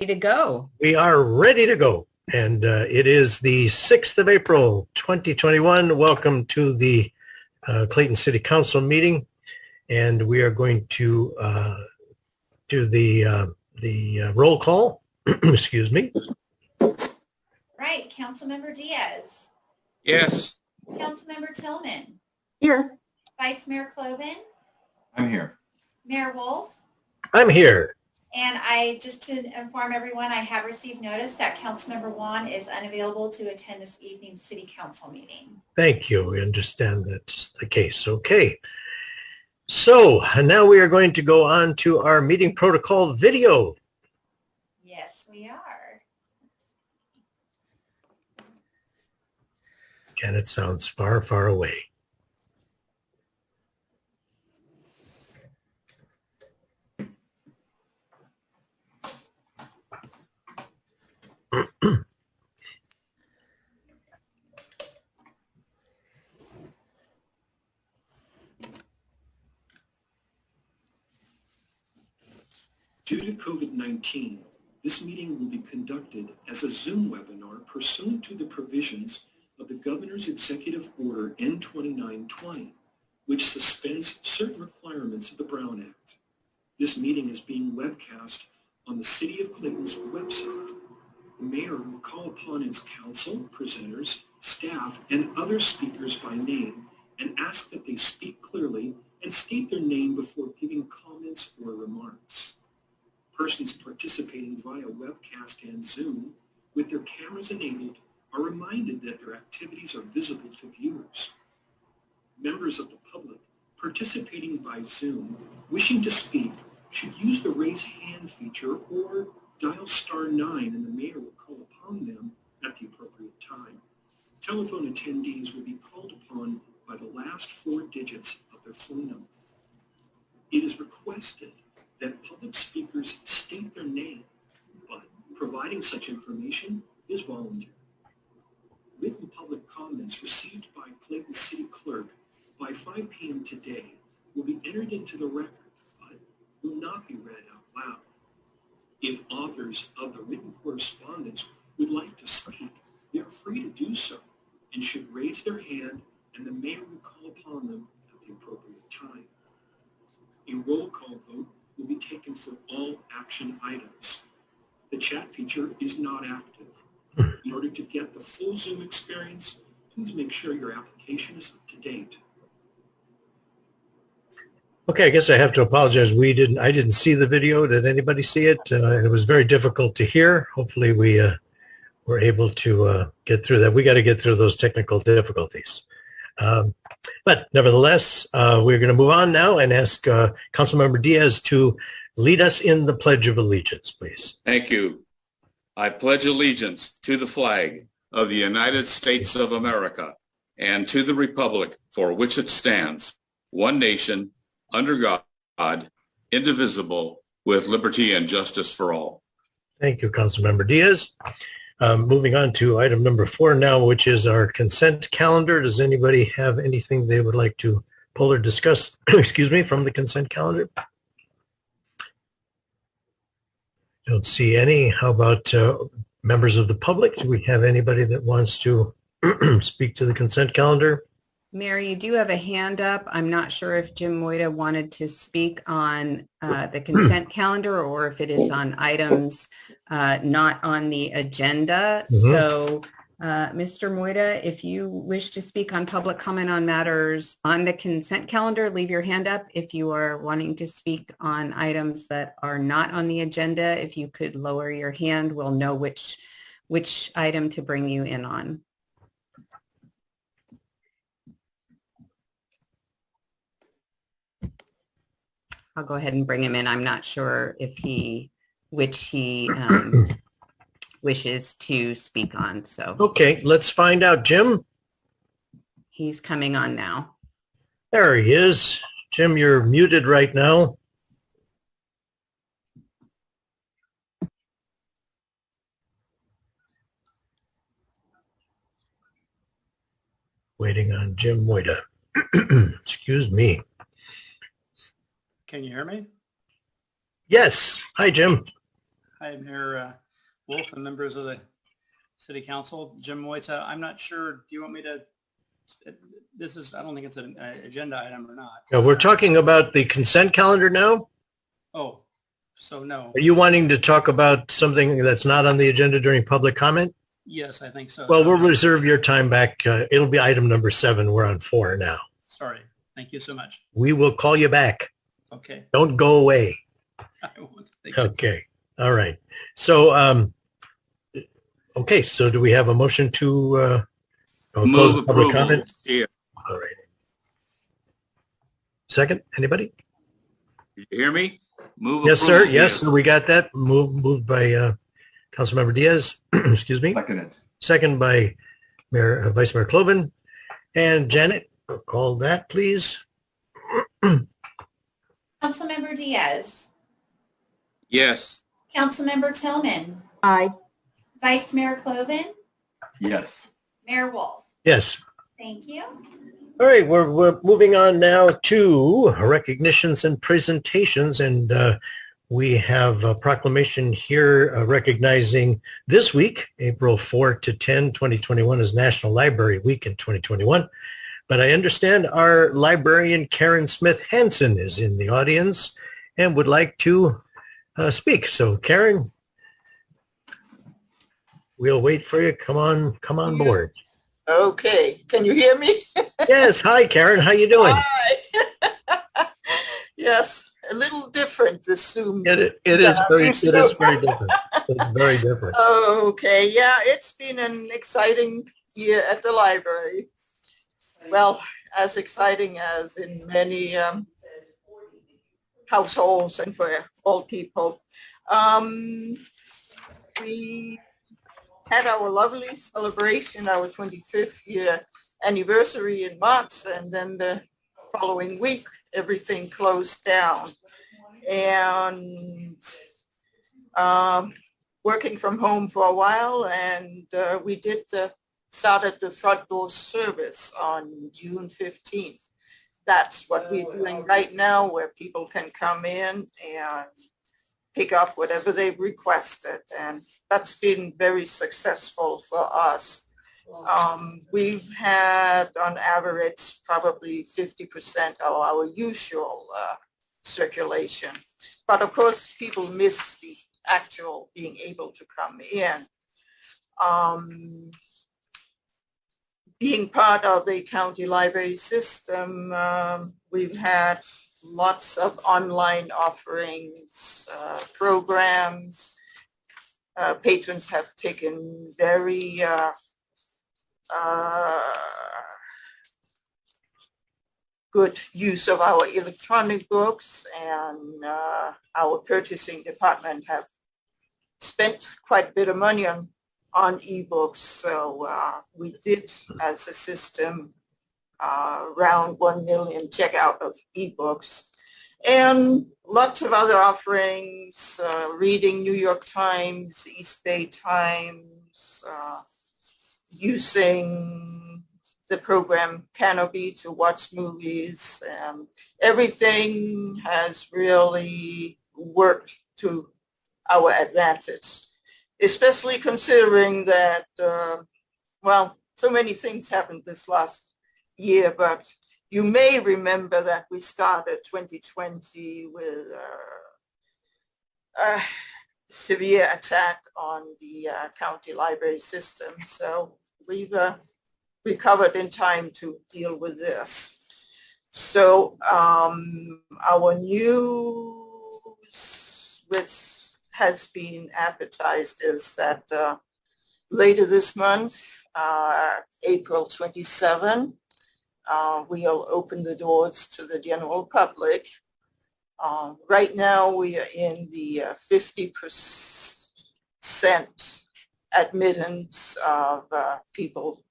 To go. We are ready to go. And it is the 6th of April, 2021. Welcome to the Clayton City Council meeting. And we are going to do the roll call. Excuse me. Right. Councilmember Diaz. Yes. Councilmember Tillman. Here. Vice Mayor Cloven. I'm here. Mayor Wolf. I'm here. And just to inform everyone, I have received notice that Councilmember Juan is unavailable to attend this evening's City Council meeting. Thank you. We understand that's the case. Okay. So now we are going to go on to our meeting protocol video. Yes, we are. And it sounds far, far away. Due to COVID-19, this meeting will be conducted as a Zoom webinar pursuant to the provisions of the Governor's Executive Order N2920, which suspends certain requirements of the Brown Act. This meeting is being webcast on the City of Clayton's website. The mayor will call upon its council, presenters, staff, and other speakers by name and ask that they speak clearly and state their name before giving comments or remarks. Persons participating via webcast and Zoom with their cameras enabled are reminded that their activities are visible to viewers. Members of the public participating by Zoom wishing to speak should use the raise hand feature or dial *9 and the mayor will call upon them at the appropriate time. Telephone attendees will be called upon by the last 4 digits of their phone number. It is requested that public speakers state their name, but providing such information is voluntary. Written public comments received by Clayton City Clerk by 5 p.m. today will be entered into the record, but will not be read out loud. If authors of the written correspondence would like to speak, they are free to do so and should raise their hand and the mayor will call upon them at the appropriate time. A roll call vote will be taken for all action items. The chat feature is not active. In order to get the full Zoom experience, please make sure your application is up to date. Okay, I guess I have to apologize. I didn't see the video. Did anybody see it? It was very difficult to hear. Hopefully we were able to get through that. We got to get through those technical difficulties. But nevertheless, we're going to move on now and ask Councilmember Diaz to lead us in the Pledge of Allegiance, please. Thank you. I pledge allegiance to the flag of the United States of America and to the republic for which it stands, one nation, under God, indivisible, with liberty and justice for all. Thank you, Councilmember Diaz. Moving on to item number 4 now, which is our consent calendar. Does anybody have anything they would like to pull or discuss, excuse me, from the consent calendar? Don't see any. How about members of the public? Do we have anybody that wants to speak to the consent calendar? Mary, you do have a hand up. I'm not sure if Jim Moita wanted to speak on the consent calendar or if it is on items not on the agenda. Mm-hmm. So, Mr. Moita, if you wish to speak on public comment on matters on the consent calendar, leave your hand up. If you are wanting to speak on items that are not on the agenda, if you could lower your hand, we'll know which item to bring you in on. I'll go ahead and bring him in. I'm not sure if which he wishes to speak on. So okay, let's find out. Jim? He's coming on now. There he is. Jim, you're muted right now. Waiting on Jim Moita. Excuse me. Can you hear me? Yes. Hi, Jim. Hi, Mayor Wolf and members of the City Council. Jim Moita, I'm not sure, do you want me to, this is, I don't think it's an agenda item or not. Now, we're talking about the consent calendar now. Oh, so no. Are you wanting to talk about something that's not on the agenda during public comment? Yes, I think so. Well, we'll reserve your time back. It'll be item number 7. We're on 4 now. Sorry. Thank you so much. We will call you back. Okay. Don't go away. I won't. Thank you. Okay. All right. So, okay. So do we have a motion to close Move the public approval. comment? Yeah. All right. Second, anybody? Did you hear me? Move Yes, sir. approval, Yes, we got that. Moved by Councilmember Diaz. Excuse me. Second. Second by Vice Mayor Cloven. And Janet, call that, please. Councilmember Diaz, Yes. Councilmember Tillman, Aye. Vice Mayor Cloven, Yes. Mayor Wolf. Yes. Thank you. All right, we're moving on now to recognitions and presentations, and we have a proclamation here recognizing this week, April 4 to 10, 2021, is National Library Week in 2021. But I understand our librarian, Karen Smith Hansen, is in the audience and would like to speak. So, Karen, we'll wait for you. Come on board. Okay. Can you hear me? Yes. Hi, Karen. How you doing? Hi. Yes, a little different, this Zoom. It is very different. It's very different. Okay. Yeah, it's been an exciting year at the library. Well, as exciting as in many households and for all people. We had our lovely celebration, our 25th year anniversary in March, and then the following week, everything closed down. And working from home for a while, and we started the front door service on June 15th. That's what we're doing right now, where people can come in and pick up whatever they've requested. And that's been very successful for us. We've had on average probably 50% of our usual circulation. But of course, people miss the actual being able to come in. Being part of the county library system, we've had lots of online offerings, programs. Patrons have taken very good use of our electronic books, and our purchasing department have spent quite a bit of money on ebooks. So we did, as a system, around 1 million checkout of ebooks, and lots of other offerings, reading New York Times, East Bay Times, using the program Canopy to watch movies. Everything has really worked to our advantage, especially considering that, so many things happened this last year, but you may remember that we started 2020 with a severe attack on the county library system. So we've recovered in time to deal with this. So our news, which has been advertised, is that later this month, April 27, we'll open the doors to the general public. Right now, we are in the 50% admittance of people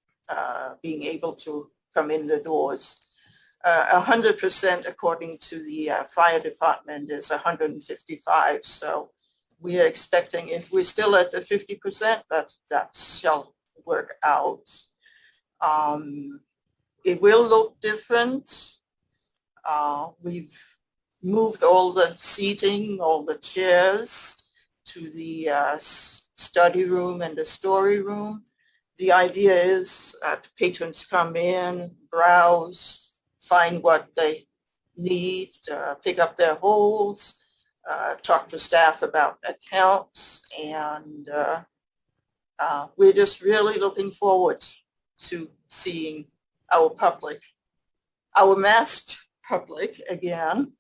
being able to come in the doors. 100%, according to the fire department, is 155. So we are expecting, if we're still at the 50%, that shall work out. It will look different. We've moved all the seating, all the chairs to the study room and the story room. The idea is patrons come in, browse, find what they need, pick up their holds, talk to staff about accounts, and we're just really looking forward to seeing our public, our masked public again.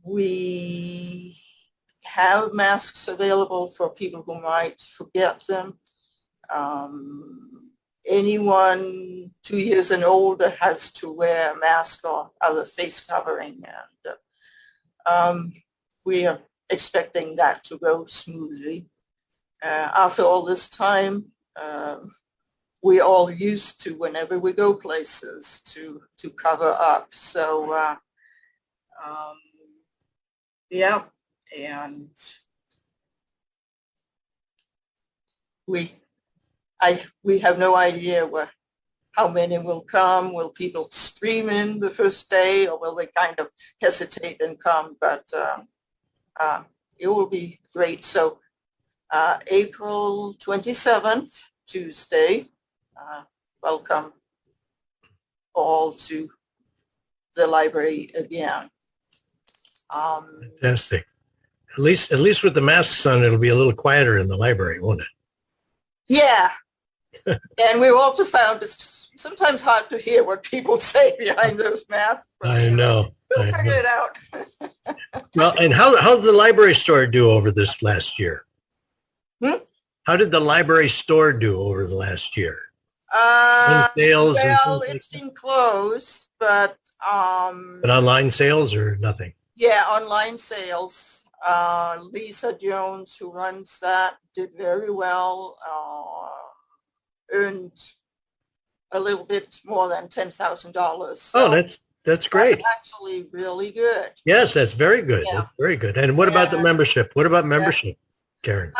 We have masks available for people who might forget them. Anyone 2 years and older has to wear a mask or other face covering, and we are expecting that to go smoothly. After all this time, we're all used to, whenever we go places, to cover up. So yeah, and we have no idea how many will come. Will people stream in the first day, or will they kind of hesitate and come? But it will be great. So April 27th, Tuesday, welcome all to the library again. Fantastic. At least with the masks on, it'll be a little quieter in the library, won't it? Yeah. And we've also found it's sometimes hard to hear what people say behind those masks. I know. We'll figure it out. Well, and how did the library store do over this last year? How did the library store do over the last year? Sales well, it's been closed, but online sales or nothing? Yeah, online sales. Lisa Jones, who runs that, did very well. Earned a little bit more than $10,000. So that's great. That's actually really good. Yes, that's very good. Yeah. That's very good. And what about the membership? What about membership, Karen?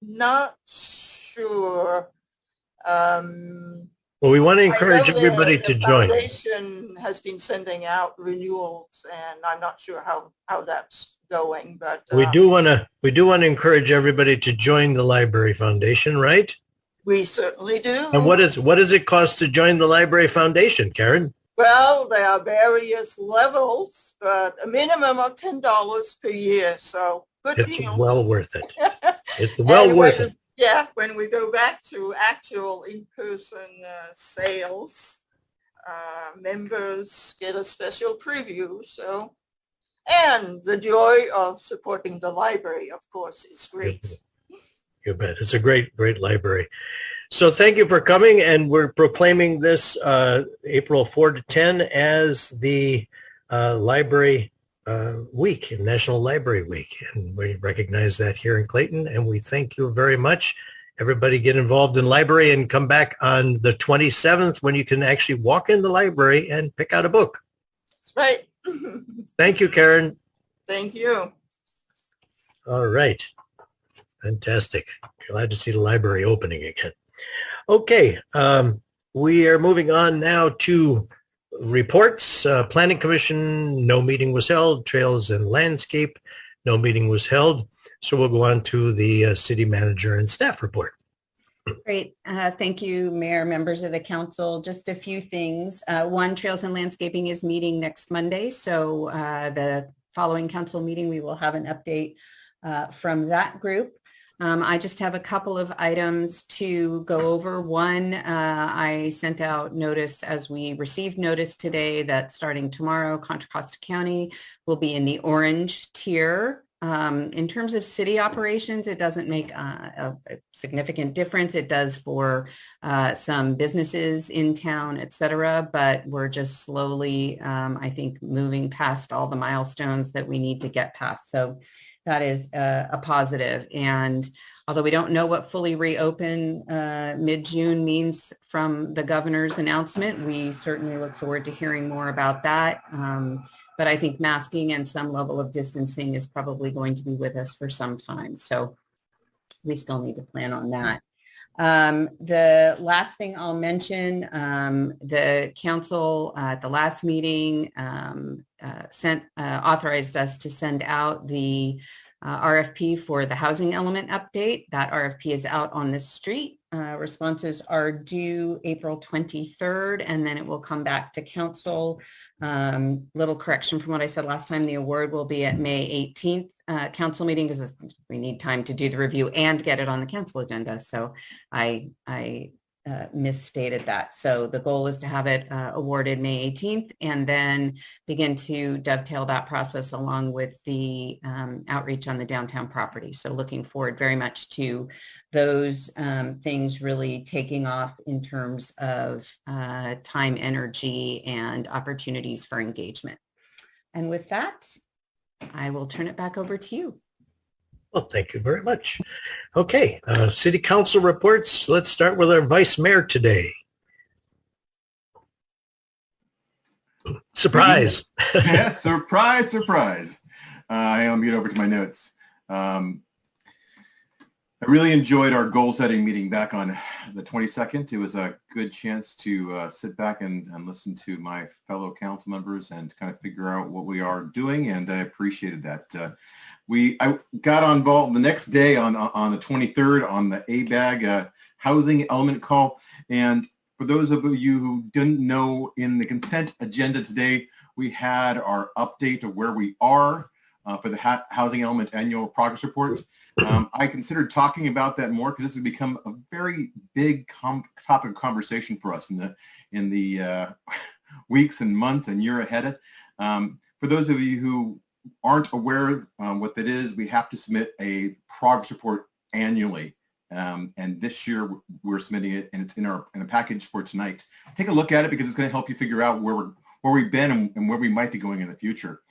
Not sure. Well, we want to encourage everybody to join. The foundation has been sending out renewals, and I'm not sure how that's going. But we do want to encourage everybody to join the Library Foundation, right? We certainly do. And what does it cost to join the Library Foundation, Karen? Well, there are various levels, but a minimum of $10 per year. So good it's deal. Well worth it. It's well worth it. Yeah, when we go back to actual in-person sales, members get a special preview. So, and the joy of supporting the library, of course, is great. You bet. It's a great library. So thank you for coming, and we're proclaiming this April 4 to 10 as the Library Week, National Library Week, and we recognize that here in Clayton, and we thank you very much. Everybody get involved in library and come back on the 27th when you can actually walk in the library and pick out a book. That's right. Thank you, Karen. Thank you. All right. Fantastic. Glad to see the library opening again. Okay. We are moving on now to reports. Planning Commission, no meeting was held. Trails and Landscape, no meeting was held. So we'll go on to the city manager and staff report. Great. Thank you, Mayor, members of the council. Just a few things. One, Trails and Landscaping is meeting next Monday. So the following council meeting, we will have an update from that group. I just have a couple of items to go over. One, I sent out notice as we received notice today that starting tomorrow, Contra Costa County will be in the orange tier. In terms of city operations, it doesn't make a significant difference. It does for some businesses in town, et cetera, but we're just slowly, I think, moving past all the milestones that we need to get past. So that is a positive. And although we don't know what fully reopen mid-June means from the governor's announcement, we certainly look forward to hearing more about that. But I think masking and some level of distancing is probably going to be with us for some time. So we still need to plan on that. The last thing I'll mention, the council at the last meeting authorized us to send out the RFP for the housing element update. That RFP is out on the street. Responses are due April 23rd, and then it will come back to council. Little correction from what I said last time, the award will be at May 18th council meeting because we need time to do the review and get it on the council agenda. So I misstated that. So the goal is to have it awarded May 18th and then begin to dovetail that process along with the outreach on the downtown property. So looking forward very much to those things really taking off in terms of time, energy, and opportunities for engagement. And with that, I will turn it back over to you. Well, thank you very much. Okay, city council reports. Let's start with our vice mayor today. Surprise. Yes, surprise, surprise. I'll get over to my notes. I really enjoyed our goal setting meeting back on the 22nd. It was a good chance to sit back and listen to my fellow council members and kind of figure out what we are doing, and I appreciated that. I got involved the next day on the 23rd on the ABAG housing element call, and for those of you who didn't know, in the consent agenda today, we had our update of where we are for the housing element annual progress report. I considered talking about that more because this has become a very big topic of conversation for us in the weeks and months and year ahead. For those of you who aren't aware what that is, we have to submit a progress report annually. And this year we're submitting it, and it's in a package for tonight. Take a look at it because it's going to help you figure out where we've been and where we might be going in the future.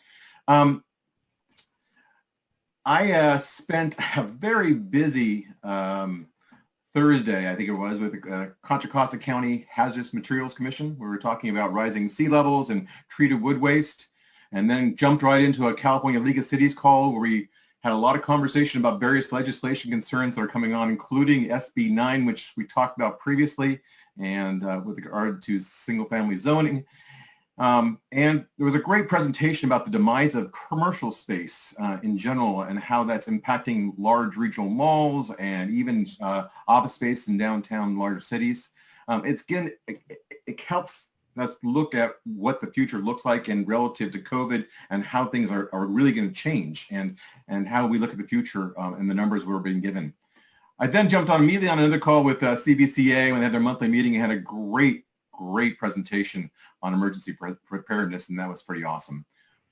I spent a very busy Thursday, I think it was, with the Contra Costa County Hazardous Materials Commission. We were talking about rising sea levels and treated wood waste, and then jumped right into a California League of Cities call where we had a lot of conversation about various legislation concerns that are coming on, including SB 9, which we talked about previously, and with regard to single-family zoning. And there was a great presentation about the demise of commercial space in general and how that's impacting large regional malls and even office space in downtown large cities. It helps us look at what the future looks like and relative to COVID and how things are really going to change and how we look at the future and the numbers we're being given. I then jumped on immediately on another call with CBCA when they had their monthly meeting and had a great presentation on emergency preparedness, and that was pretty awesome.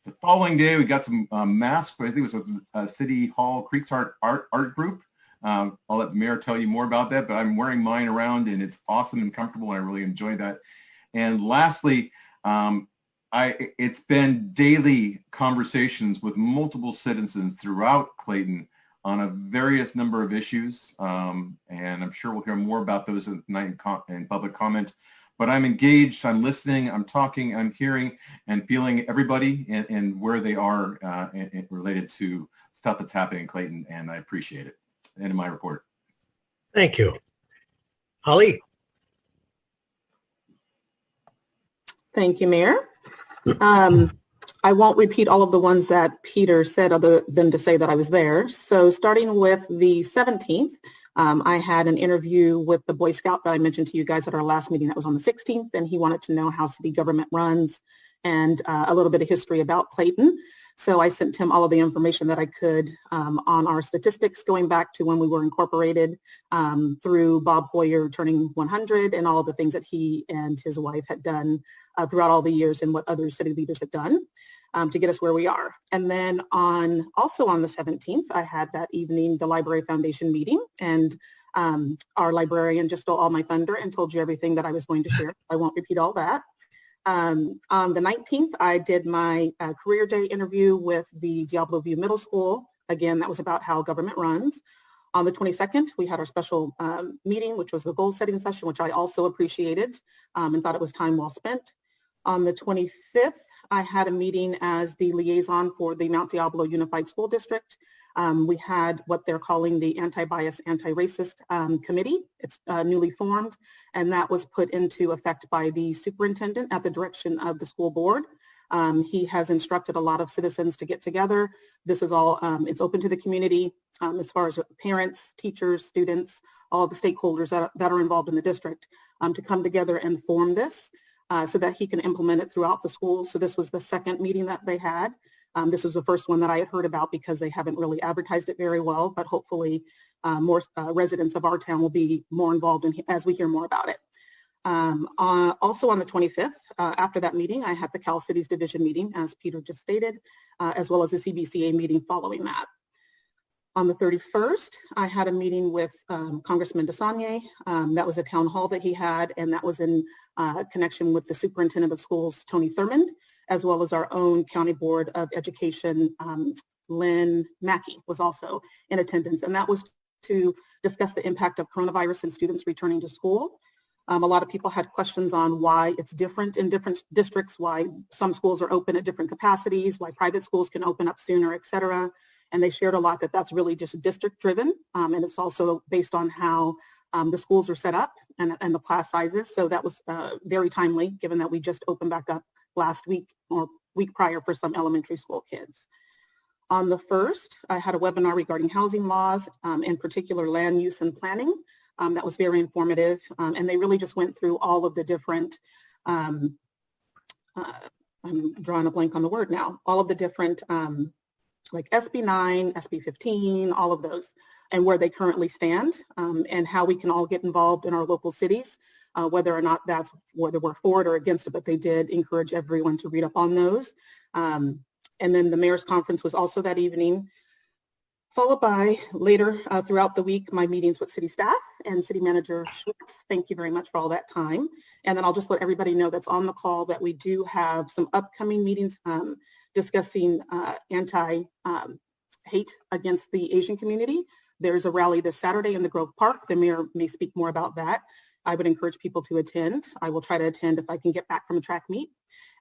The following day, we got some masks. I think it was a City Hall Creeks art group. I'll let the mayor tell you more about that, but I'm wearing mine around, and it's awesome and comfortable, and I really enjoy that. And lastly, it's been daily conversations with multiple citizens throughout Clayton on a various number of issues, and I'm sure we'll hear more about those tonight in public comment. But I'm engaged, I'm listening, I'm talking, I'm hearing, and feeling everybody and where they are related to stuff that's happening in Clayton, and I appreciate it. End of my report. Thank you. Holly? Thank you, Mayor. I won't repeat all of the ones that Peter said other than to say that I was there. So starting with the 17th, I had an interview with the Boy Scout that I mentioned to you guys at our last meeting that was on the 16th, and he wanted to know how city government runs and a little bit of history about Clayton. So I sent him all of the information that I could on our statistics going back to when we were incorporated through Bob Hoyer turning 100 and all of the things that he and his wife had done throughout all the years and what other city leaders have done to get us where we are. And then also on the 17th, I had that evening the Library Foundation meeting, and our librarian just stole all my thunder and told you everything that I was going to share. I won't repeat all that. On the 19th, I did my career day interview with the Diablo View Middle School. Again, that was about how government runs. On the 22nd, we had our special meeting, which was the goal setting session, which I also appreciated and thought it was time well spent. On the 25th, I had a meeting as the liaison for the Mount Diablo Unified School District. We had what they're calling the Anti-Bias, Anti-Racist Committee. It's newly formed, and that was put into effect by the superintendent at the direction of the school board. He has instructed a lot of citizens to get together. This is all, it's open to the community as far as parents, teachers, students, all the stakeholders that are involved in the district to come together and form this so that he can implement it throughout the schools. So this was the second meeting that they had. This is the first one that I had heard about because they haven't really advertised it very well, but hopefully more residents of our town will be more involved as we hear more about it. Also on the 25th, after that meeting, I had the Cal Cities Division meeting, as Peter just stated, as well as the CBCA meeting following that. On the 31st, I had a meeting with Congressman DeSagne. That was a town hall that he had, and that was in connection with the Superintendent of Schools, Tony Thurmond, as well as our own County Board of Education, Lynn Mackey was also in attendance, and that was to discuss the impact of coronavirus and students returning to school. A lot of people had questions on why it's different in different districts, why some schools are open at different capacities, why private schools can open up sooner, et cetera. And they shared a lot that that's really just district driven. And it's also based on how the schools are set up and the class sizes. So that was very timely, given that we just opened back up last week or week prior for some elementary school kids. On the 1st, I had a webinar regarding housing laws, in particular land use and planning. That was very informative. And they really just went through all of the different, I'm drawing a blank on the word now, all of the different, like SB 9, SB 15, all of those, and where they currently stand, and how we can all get involved in our local cities, whether or not that's whether we're for it or against it, but they did encourage everyone to read up on those. And then the mayor's conference was also that evening, followed by later throughout the week, my meetings with city staff and city manager Schwartz. Thank you very much for all that time. And then I'll just let everybody know that's on the call that we do have some upcoming meetings discussing anti-hate against the Asian community. There's a rally this Saturday in the Grove Park. The mayor may speak more about that. I would encourage people to attend. I will try to attend if I can get back from a track meet.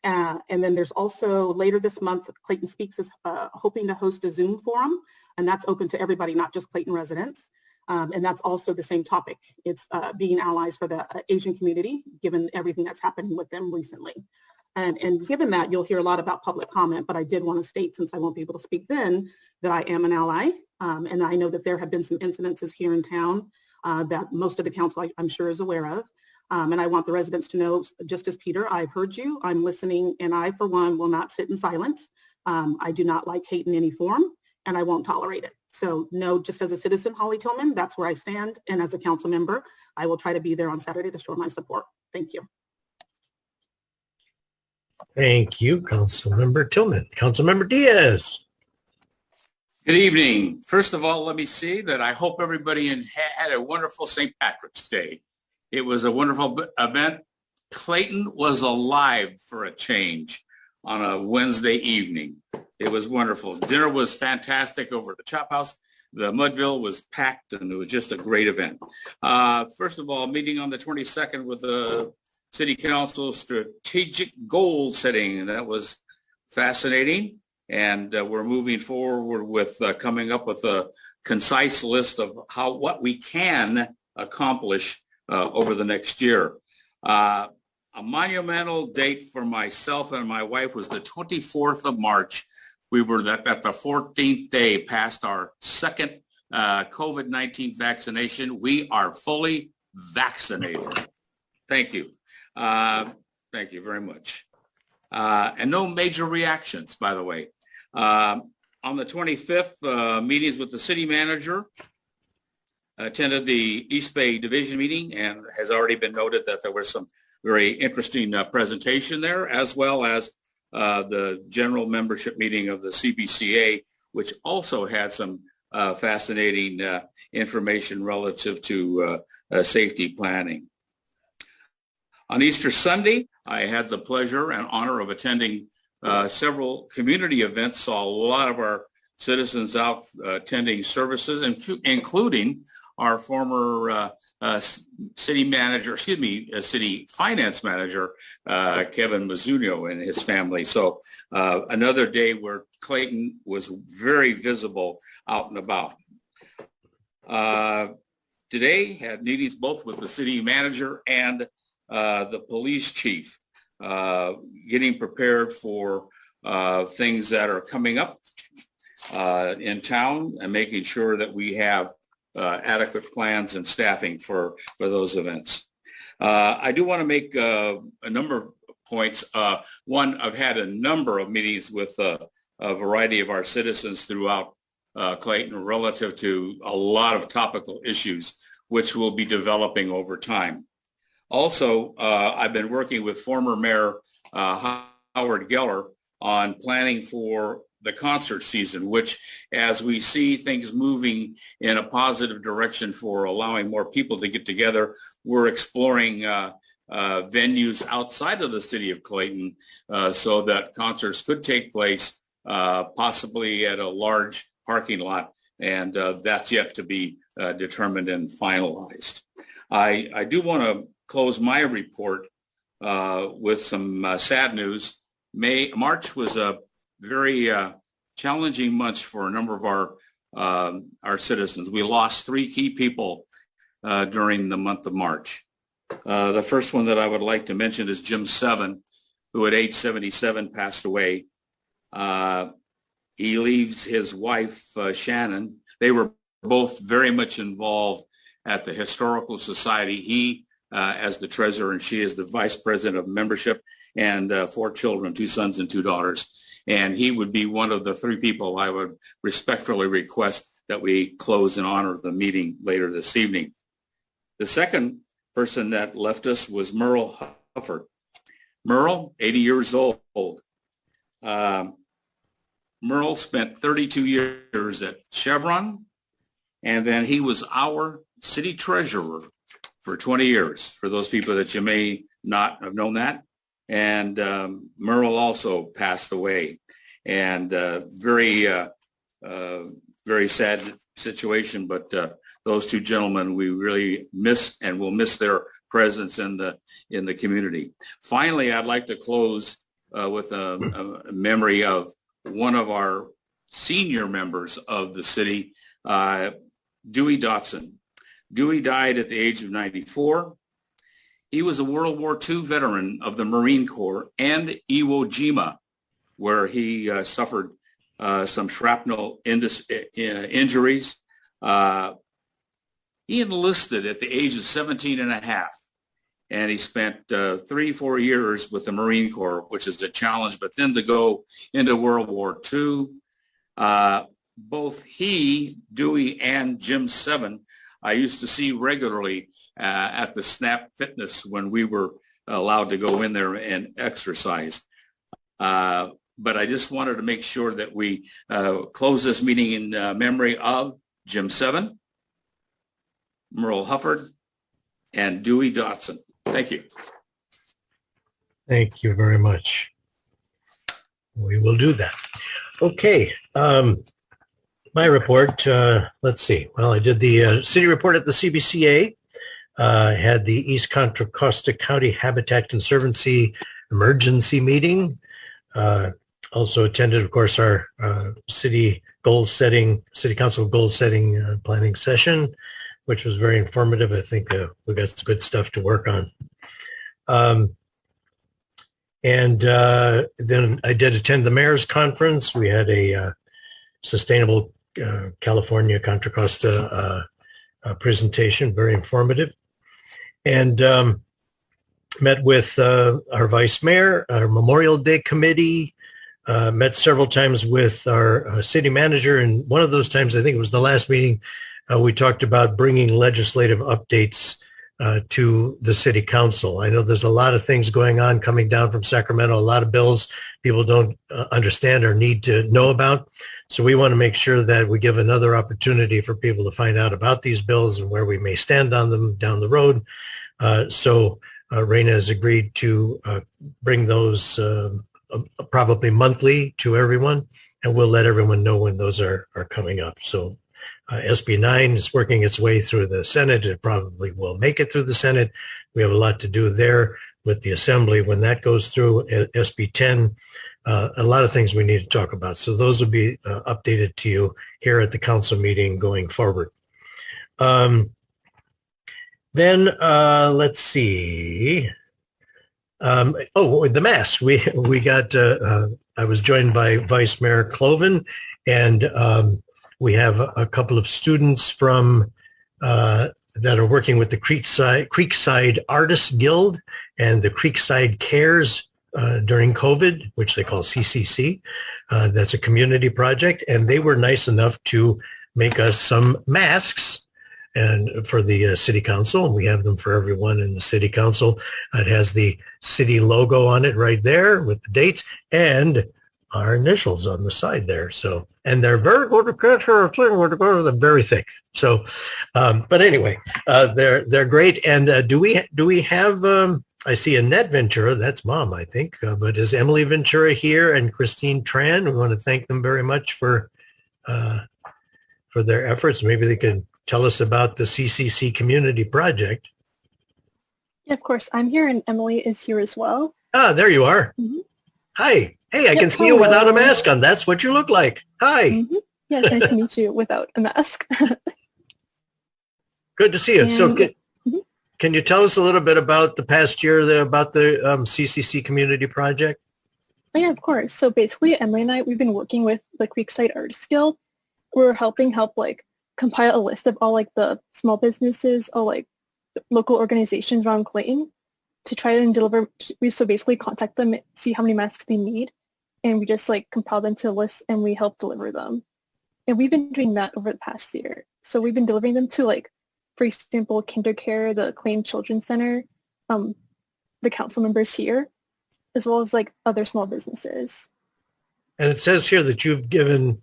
And then there's also later this month, Clayton Speaks is hoping to host a Zoom forum, and that's open to everybody, not just Clayton residents. And that's also the same topic. It's being allies for the Asian community, given everything that's happening with them recently. And given that, you'll hear a lot about public comment, but I did want to state, since I won't be able to speak then, that I am an ally. And I know that there have been some incidences here in town that most of the council, I'm sure, is aware of. And I want the residents to know, just as Peter, I've heard you, I'm listening, and I, for one, will not sit in silence. I do not like hate in any form, and I won't tolerate it. So no, just as a citizen, Holly Tillman, that's where I stand. And as a council member, I will try to be there on Saturday to show my support. Thank you. Thank you, Councilmember Tillman. Councilmember Diaz. Good evening. First of all, let me say that I hope everybody had a wonderful St. Patrick's Day. It was a wonderful event. Clayton was alive for a change on a Wednesday evening. It was wonderful. Dinner was fantastic over at the Chop House. The Mudville was packed, and it was just a great event. First of all, meeting on the 22nd with the City Council strategic goal setting. That was fascinating. And we're moving forward with coming up with a concise list of what we can accomplish over the next year. A monumental date for myself and my wife was the 24th of March. We were at the 14th day past our second COVID-19 vaccination. We are fully vaccinated. Thank you. Thank you very much. And no major reactions, by the way. On the 25th, meetings with the city manager, attended the East Bay Division meeting, and has already been noted that there was some very interesting presentation there, as well as the general membership meeting of the CBCA, which also had some fascinating information relative to safety planning. On Easter Sunday, I had the pleasure and honor of attending several community events, saw a lot of our citizens out attending services, including our former city manager, city finance manager, Kevin Mizuno and his family. So another day where Clayton was very visible out and about. Today had meetings both with the city manager and the police chief, getting prepared for things that are coming up in town and making sure that we have adequate plans and staffing for those events. I do want to make a number of points. One, I've had a number of meetings with a variety of our citizens throughout Clayton relative to a lot of topical issues, which will be developing over time. Also, I've been working with former Mayor Howard Geller on planning for the concert season, which, as we see things moving in a positive direction for allowing more people to get together, we're exploring venues outside of the city of Clayton so that concerts could take place possibly at a large parking lot, and that's yet to be determined and finalized. I do want to close my report with some sad news. March was a very challenging month for a number of our citizens. We lost 3 key people during the month of March. The first one that I would like to mention is Jim 7, who at age 77 passed away. He leaves his wife, Shannon. They were both very much involved at the Historical Society. He as the treasurer and she as the vice president of membership, and 4 children, 2 sons and 2 daughters. And he would be one of the 3 people I would respectfully request that we close in honor of the meeting later this evening. The second person that left us was Merle Hufford. Merle, 80 years old. Merle spent 32 years at Chevron, and then he was our city treasurer for 20 years, for those people that you may not have known that. And Merle also passed away, and very sad situation, but those 2 gentlemen we really miss and will miss their presence in the community. Finally, I'd like to close with a memory of one of our senior members of the city, Dewey Dotson. Dewey died at the age of 94. He was a World War II veteran of the Marine Corps and Iwo Jima, where he suffered some shrapnel injuries. He enlisted at the age of 17 and a half, and he spent 3-4 years with the Marine Corps, which is a challenge, but then to go into World War II, both he, Dewey, and Jim 7, I used to see regularly at the Snap Fitness when we were allowed to go in there and exercise. But I just wanted to make sure that we close this meeting in memory of Jim 7, Merle Hufford, and Dewey Dotson. Thank you. Thank you very much. We will do that. Okay. My report, let's see. Well, I did the city report at the CBCA, had the East Contra Costa County Habitat Conservancy emergency meeting. Also attended, of course, our city council goal setting planning session, which was very informative. I think we got some good stuff to work on. And then I did attend the mayor's conference. We had a Sustainable California Contra Costa presentation, very informative. And met with our vice mayor, our Memorial Day committee, met several times with our city manager. And one of those times, I think it was the last meeting, we talked about bringing legislative updates to the city council. I know there's a lot of things going on coming down from Sacramento, a lot of bills people don't understand or need to know about. So we want to make sure that we give another opportunity for people to find out about these bills and where we may stand on them down the road. So Raina has agreed to bring those probably monthly to everyone, and we'll let everyone know when those are coming up. So SB 9 is working its way through the Senate. It probably will make it through the Senate. We have a lot to do there with the Assembly when that goes through. SB 10, a lot of things we need to talk about. So those will be updated to you here at the council meeting going forward. Then let's see. The mask. We got. I was joined by Vice Mayor Cloven, and we have a couple of students from that are working with the Creekside Artists Guild and the Creekside Cares during COVID, which they call CCC. That's a community project, and they were nice enough to make us some masks and for the city council. We have them for everyone in the city council. It has the city logo on it right there with the dates and our initials on the side there. So, and they're very good to catch, they're very thick. So, but anyway, they're great. And do we have? I see Annette Ventura. That's Mom, I think. But is Emily Ventura here and Christine Tran? We want to thank them very much for their efforts. Maybe they could tell us about the CCC Community Project. Yeah, of course. I'm here and Emily is here as well. Ah, there you are. Mm-hmm. Hi. Hey, I can see you without a mask on. That's what you look like. Hi. Mm-hmm. Yes, nice to meet you without a mask. Good to see you. And, so can you tell us a little bit about the past year, about the CCC Community Project? Oh, yeah, of course. So basically, Emily and I, we've been working with the Creekside Artists Guild. We're helping like compile a list of all like the small businesses or like local organizations around Clayton to try and deliver. We so basically contact them, see how many masks they need, and we just like compile them to a list and we help deliver them. And we've been doing that over the past year. So we've been delivering them to like, for example, KinderCare, the Clayton Children's Center, the council members here, as well as like other small businesses. And it says here that you've given,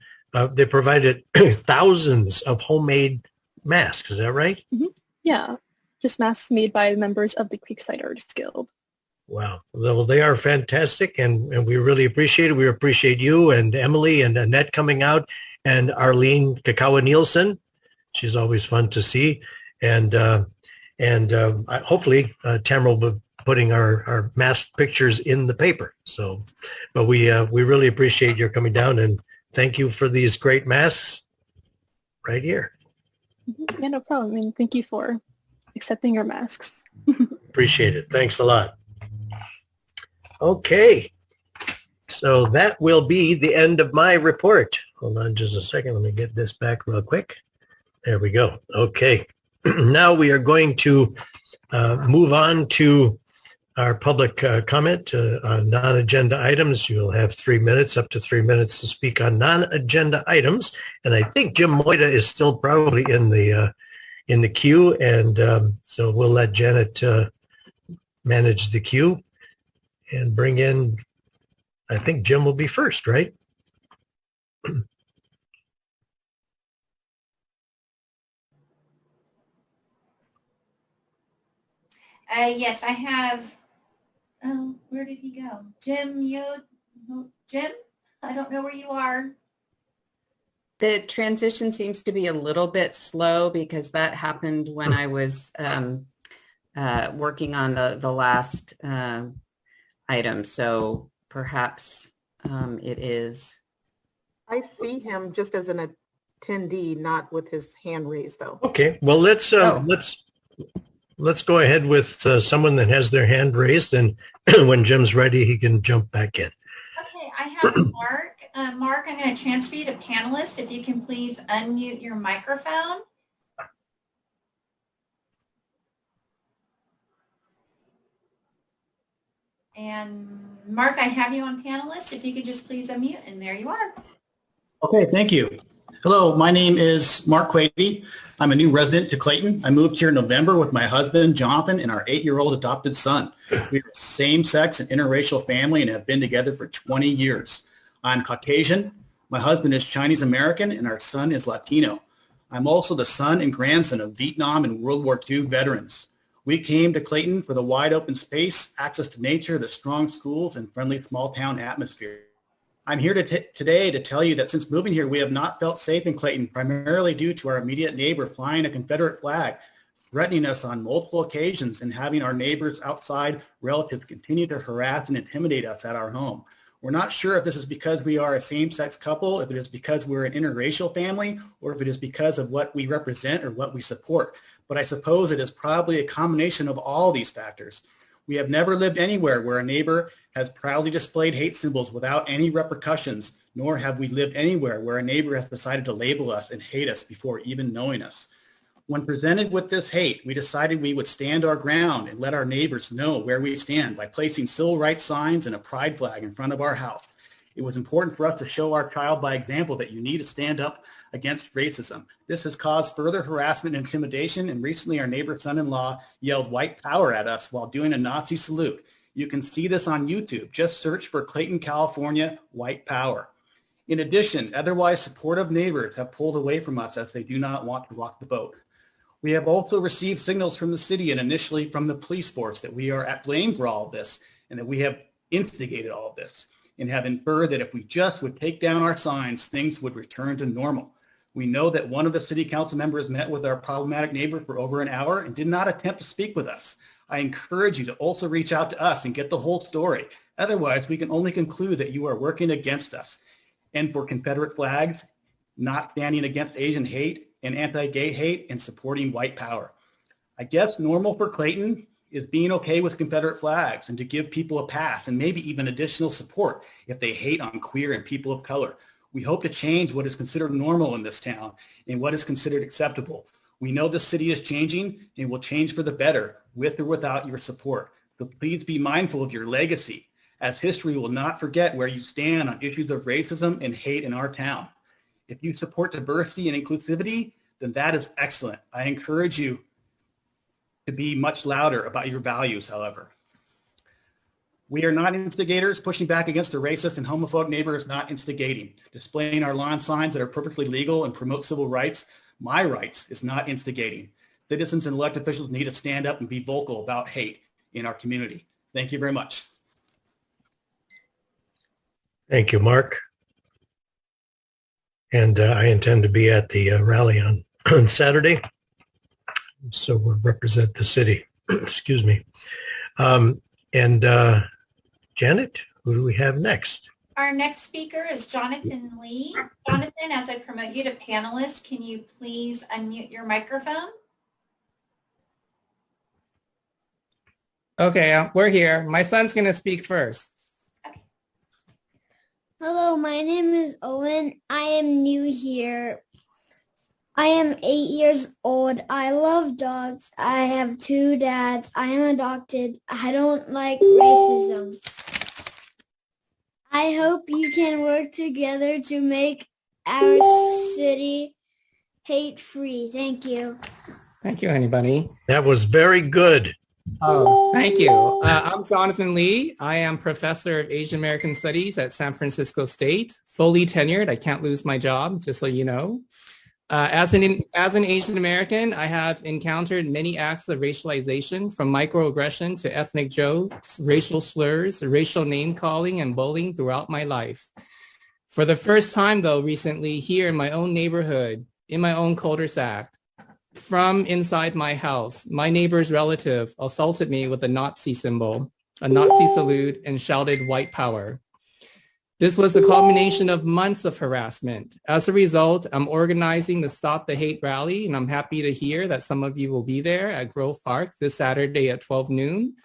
they provided thousands of homemade masks. Is that right? Mm-hmm. Yeah, just masks made by members of the Creekside Artists Guild. Wow. Well, they are fantastic, and we really appreciate it. We appreciate you and Emily and Annette coming out, and Arlene Kakawa-Nielsen. She's always fun to see. And hopefully Tamara will be putting our mask pictures in the paper. So, but we really appreciate your coming down, and thank you for these great masks right here. Yeah, no problem. And thank you for accepting our masks. Appreciate it. Thanks a lot. Okay. So that will be the end of my report. Hold on just a second. Let me get this back real quick. There we go. Okay. Now we are going to move on to our public comment on non-agenda items. You'll have 3 minutes, up to 3 minutes to speak on non-agenda items. And I think Jim Moita is still probably in the queue. And so we'll let Janet manage the queue and bring in, I think Jim will be first, right? Yes, I have. Oh, where did he go? Jim? I don't know where you are. The transition seems to be a little bit slow because that happened when I was working on the last item. So perhaps it is. I see him just as an attendee, not with his hand raised, though. Okay. Well, let's go ahead with someone that has their hand raised, and when Jim's ready, he can jump back in. Okay, I have Mark. Mark, I'm going to transfer you to panelist. If you can please unmute your microphone. And Mark, I have you on panelist. If you could just please unmute, and there you are. Okay, thank you. Hello, my name is Mark Quady. I'm a new resident to Clayton. I moved here in November with my husband, Jonathan, and our 8-year-old adopted son. We are a same-sex and interracial family and have been together for 20 years. I'm Caucasian. My husband is Chinese American, and our son is Latino. I'm also the son and grandson of Vietnam and World War II veterans. We came to Clayton for the wide open space, access to nature, the strong schools, and friendly small-town atmosphere. I'm here today to tell you that since moving here, we have not felt safe in Clayton, primarily due to our immediate neighbor flying a Confederate flag, threatening us on multiple occasions, and having our neighbors outside relatives continue to harass and intimidate us at our home. We're not sure if this is because we are a same-sex couple, if it is because we're an interracial family, or if it is because of what we represent or what we support. But I suppose it is probably a combination of all these factors. We have never lived anywhere where a neighbor has proudly displayed hate symbols without any repercussions, nor have we lived anywhere where a neighbor has decided to label us and hate us before even knowing us. When presented with this hate, we decided we would stand our ground and let our neighbors know where we stand by placing civil rights signs and a pride flag in front of our house. It was important for us to show our child by example that you need to stand up against racism. This has caused further harassment and intimidation, and recently our neighbor's son-in-law yelled white power at us while doing a Nazi salute. You can see this on YouTube. Just search for Clayton, California, white power. In addition, otherwise supportive neighbors have pulled away from us as they do not want to rock the boat. We have also received signals from the city and initially from the police force that we are at blame for all of this and that we have instigated all of this, and have inferred that if we just would take down our signs, things would return to normal. We know that one of the city council members met with our problematic neighbor for over an hour and did not attempt to speak with us. I encourage you to also reach out to us and get the whole story. Otherwise, we can only conclude that you are working against us. And for Confederate flags, not standing against Asian hate and anti-gay hate, and supporting white power. I guess normal for Clayton is being okay with Confederate flags and to give people a pass and maybe even additional support if they hate on queer and people of color. We hope to change what is considered normal in this town and what is considered acceptable. We know the city is changing and will change for the better with or without your support. So please be mindful of your legacy, as history will not forget where you stand on issues of racism and hate in our town. If you support diversity and inclusivity, then that is excellent. I encourage you to be much louder about your values, however. We are not instigators. Pushing back against a racist and homophobic neighbor is not instigating. Displaying our lawn signs that are perfectly legal and promote civil rights, my rights, is not instigating. Citizens and elected officials need to stand up and be vocal about hate in our community. Thank you very much. Thank you, Mark. And I intend to be at the rally on Saturday, so we'll represent the city. Excuse me. Janet, who do we have next? Our next speaker is Jonathan Lee. Jonathan, as I promote you to panelist, can you please unmute your microphone? Okay, we're here. My son's going to speak first. Hello, my name is Owen. I am new here. I am 8 years old. I love dogs. I have 2 dads. I am adopted. I don't like racism. I hope you can work together to make our city hate-free. Thank you. Thank you, anybody. That was very good. Oh, thank you. I'm Jonathan Lee. I am professor of Asian American Studies at San Francisco State, fully tenured. I can't lose my job, just so you know. As an Asian American, I have encountered many acts of racialization, from microaggression to ethnic jokes, racial slurs, racial name calling, and bullying throughout my life. For the first time, though, recently here in my own neighborhood, in my own cul-de-sac, from inside my house, my neighbor's relative assaulted me with a Nazi symbol, a Nazi salute, and shouted white power. This was the culmination of months of harassment. As a result, I'm organizing the Stop the Hate rally, and I'm happy to hear that some of you will be there at Grove Park this Saturday at 12 noon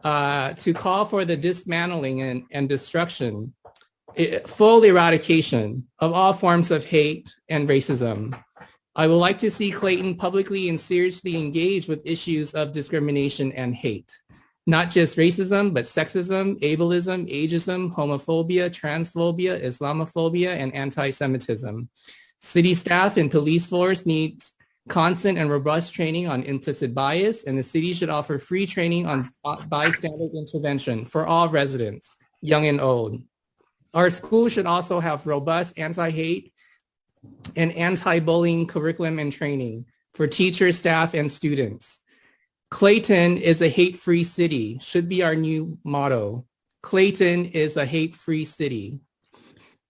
to call for the dismantling and destruction, full eradication of all forms of hate and racism. I would like to see Clayton publicly and seriously engage with issues of discrimination and hate. Not just racism, but sexism, ableism, ageism, homophobia, transphobia, Islamophobia, and anti-Semitism. City staff and police force needs constant and robust training on implicit bias, and the city should offer free training on bystander intervention for all residents, young and old. Our schools should also have robust anti-hate and anti-bullying curriculum and training for teachers, staff, and students. Clayton is a hate-free city, should be our new motto. Clayton is a hate-free city.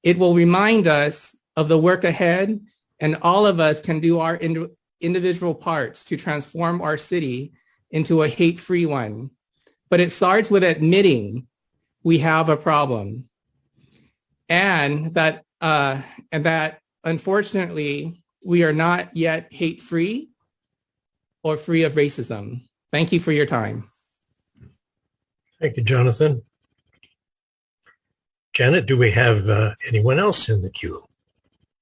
It will remind us of the work ahead, and all of us can do our individual parts to transform our city into a hate-free one. But it starts with admitting we have a problem, and that unfortunately we are not yet hate-free or free of racism. Thank you for your time. Thank you, Jonathan. Janet, do we have anyone else in the queue?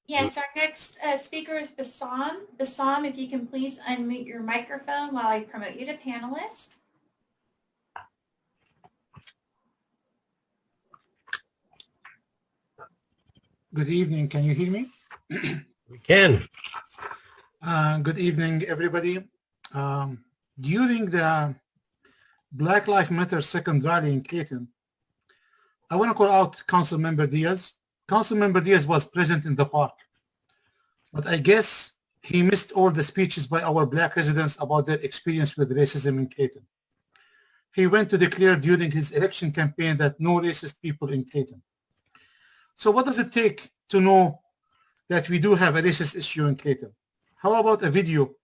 Yes, our next speaker is Bassam. Bassam, if you can please unmute your microphone while I promote you to panelist. Good evening. Can you hear me? We can. Good evening, everybody. During the Black Lives Matter second rally in Clayton, I want to call out Councilmember Diaz. Councilmember Diaz was present in the park, but I guess he missed all the speeches by our Black residents about their experience with racism in Clayton. He went to declare during his election campaign that no racist people in Clayton. So what does it take to know that we do have a racist issue in Clayton? How about a video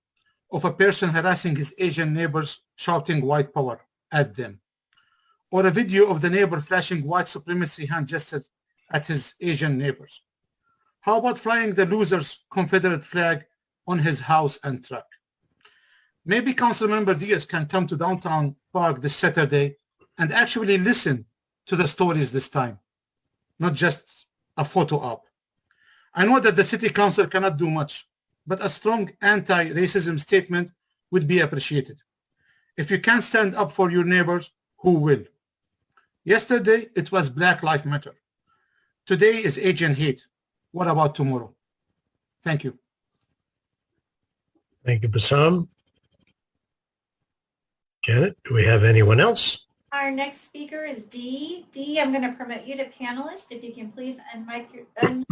of a person harassing his Asian neighbors shouting white power at them? Or a video of the neighbor flashing white supremacy hand gestures at his Asian neighbors? How about flying the loser's Confederate flag on his house and truck? Maybe Councilmember Diaz can come to downtown Park this Saturday and actually listen to the stories this time, not just a photo op. I know that the city council cannot do much, but a strong anti-racism statement would be appreciated. If you can't stand up for your neighbors, who will? Yesterday, it was Black Lives Matter. Today is Asian hate. What about tomorrow? Thank you. Thank you, Bassam. Janet, do we have anyone else? Our next speaker is Dee. Dee, I'm going to promote you to panelist. If you can please unmute your microphone.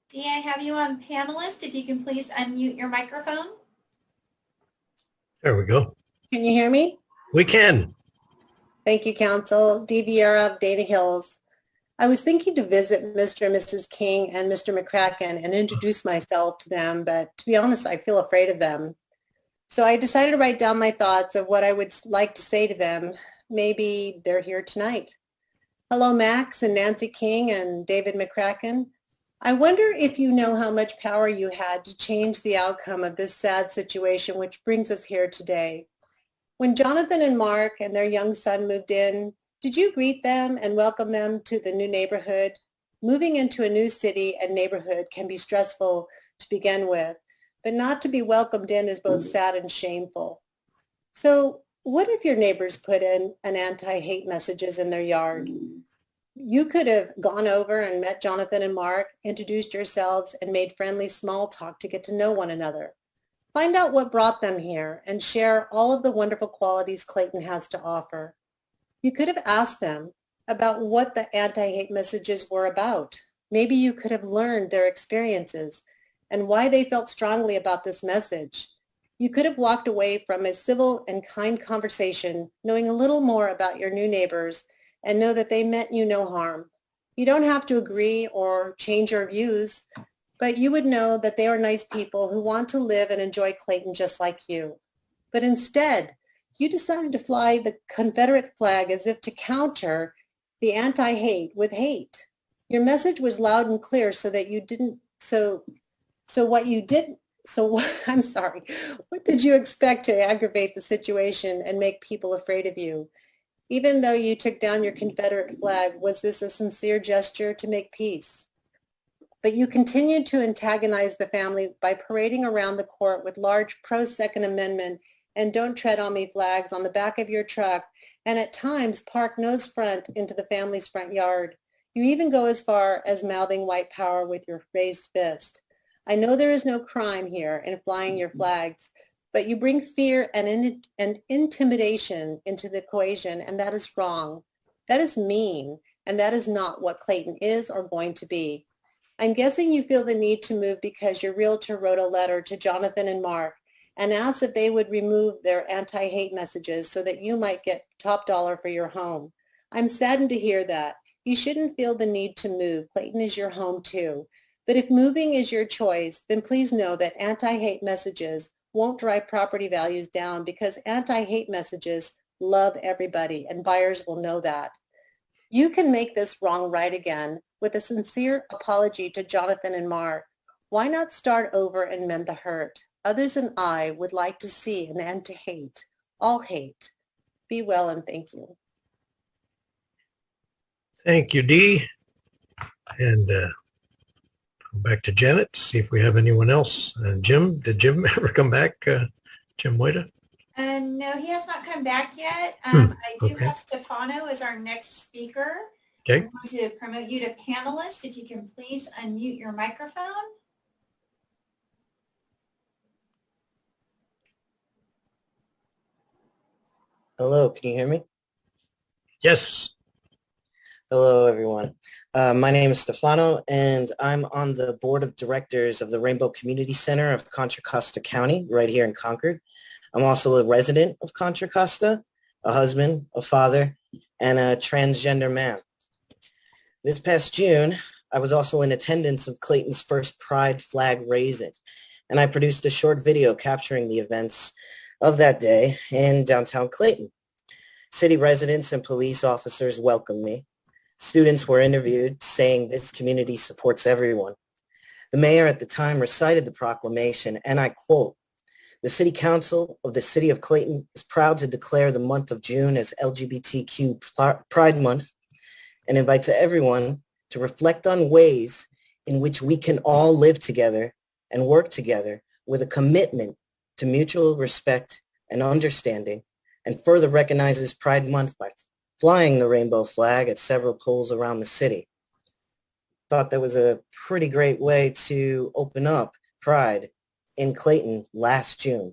Dee, I have you on panelist. If you can please unmute your microphone. There we go. Can you hear me? We can. Thank you, Council. Dee Vieira of Dana Hills. I was thinking to visit Mr. and Mrs. King and Mr. McCracken and introduce myself to them, but to be honest, I feel afraid of them. So I decided to write down my thoughts of what I would like to say to them. Maybe they're here tonight. Hello, Max and Nancy King and David McCracken. I wonder if you know how much power you had to change the outcome of this sad situation, which brings us here today. When Jonathan and Mark and their young son moved in, did you greet them and welcome them to the new neighborhood? Moving into a new city and neighborhood can be stressful to begin with, but not to be welcomed in is both sad and shameful. So what if your neighbors put in an anti-hate messages in their yard? You could have gone over and met Jonathan and Mark, introduced yourselves, and made friendly small talk to get to know one another. Find out what brought them here and share all of the wonderful qualities Clayton has to offer. You could have asked them about what the anti-hate messages were about. Maybe you could have learned their experiences and why they felt strongly about this message. You could have walked away from a civil and kind conversation knowing a little more about your new neighbors and know that they meant you no harm. You don't have to agree or change your views, but you would know that they are nice people who want to live and enjoy Clayton just like you. But instead, you decided to fly the Confederate flag as if to counter the anti-hate with hate. Your message was loud and clear so that you didn't, I'm sorry, what did you expect to aggravate the situation and make people afraid of you? Even though you took down your Confederate flag, was this a sincere gesture to make peace? But you continued to antagonize the family by parading around the court with large pro-Second Amendment and don't tread on me flags on the back of your truck, and at times park nose front into the family's front yard. You even go as far as mouthing white power with your raised fist. I know there is no crime here in flying your flags, but you bring fear and intimidation into the equation, and that is wrong. That is mean, and that is not what Clayton is or going to be. I'm guessing you feel the need to move because your realtor wrote a letter to Jonathan and Mark and asked if they would remove their anti-hate messages so that you might get top dollar for your home. I'm saddened to hear that. You shouldn't feel the need to move. Clayton is your home too. But if moving is your choice, then please know that anti-hate messages won't drive property values down because anti-hate messages love everybody and buyers will know that. You can make this wrong right again with a sincere apology to Jonathan and Mark. Why not start over and mend the hurt? Others and I would like to see an end to hate, all hate. Be well and thank you. Thank you, Dee. And go back to Janet to see if we have anyone else. Jim, did Jim ever come back? Jim Moita? No, he has not come back yet. I do Okay. have Stefano as our next speaker. Okay. I'm going to promote you to panelist. If you can please unmute your microphone. Hello, can you hear me? Yes. Hello, everyone. My name is Stefano, and I'm on the board of directors of the Rainbow Community Center of Contra Costa County, right here in Concord. I'm also a resident of Contra Costa, a husband, a father, and a transgender man. This past June, I was also in attendance of Clayton's first Pride flag raising, and I produced a short video capturing the events of that day in downtown Clayton. City residents and police officers welcomed me. Students were interviewed saying this community supports everyone. The mayor at the time recited the proclamation, and I quote, "The City Council of the City of Clayton is proud to declare the month of June as LGBTQ Pride Month and invites everyone to reflect on ways in which we can all live together and work together with a commitment to mutual respect and understanding, and further recognizes Pride Month by flying the rainbow flag at several poles around the city." Thought that was a pretty great way to open up Pride in Clayton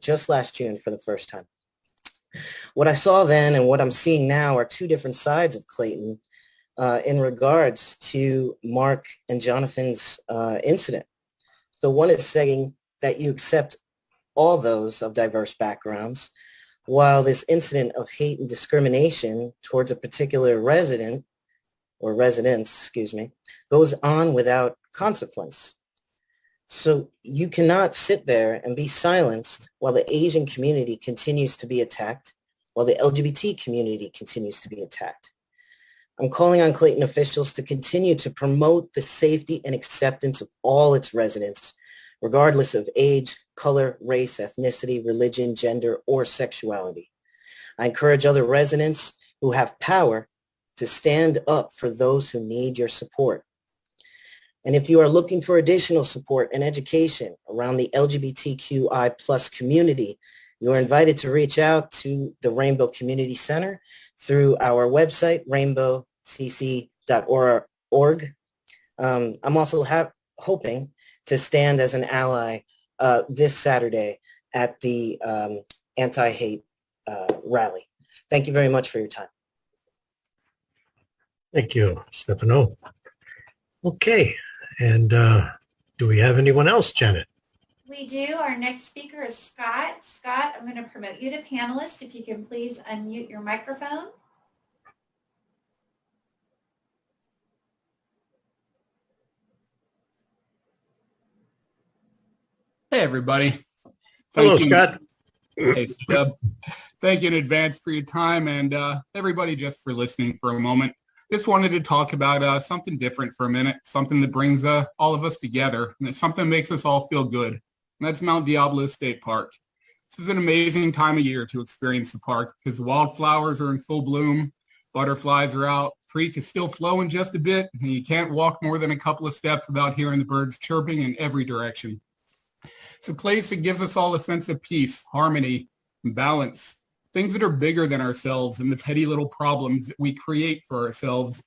just last June for the first time. What I saw then and what I'm seeing now are two different sides of Clayton in regards to Mark and Jonathan's incident. So one is saying that you accept all those of diverse backgrounds, while this incident of hate and discrimination towards a particular resident or residents, goes on without consequence. So you cannot sit there and be silenced while the Asian community continues to be attacked, while the LGBT community continues to be attacked. I'm calling on Clayton officials to continue to promote the safety and acceptance of all its residents, regardless of age, color, race, ethnicity, religion, gender, or sexuality. I encourage other residents who have power to stand up for those who need your support. And if you are looking for additional support and education around the LGBTQI plus community, you are invited to reach out to the Rainbow Community Center through our website, rainbowcc.org. I'm also hoping to stand as an ally this Saturday at the anti-hate rally. Thank you very much for your time. Thank you, Stefano. Okay, and do we have anyone else, Janet? We do. Our next speaker is Scott. Scott, I'm going to promote you to panelist. If you can please unmute your microphone. Hey, everybody. Hello, Scott. Hey, Steb. Thank you in advance for your time, and everybody just for listening for a moment. Just wanted to talk about something different for a minute, something that brings all of us together, and it's something that makes us all feel good, and that's Mount Diablo State Park. This is an amazing time of year to experience the park because the wildflowers are in full bloom, butterflies are out, creek is still flowing just a bit, and you can't walk more than a couple of steps without hearing the birds chirping in every direction. It's a place that gives us all a sense of peace, harmony, and balance. Things that are bigger than ourselves and the petty little problems that we create for ourselves.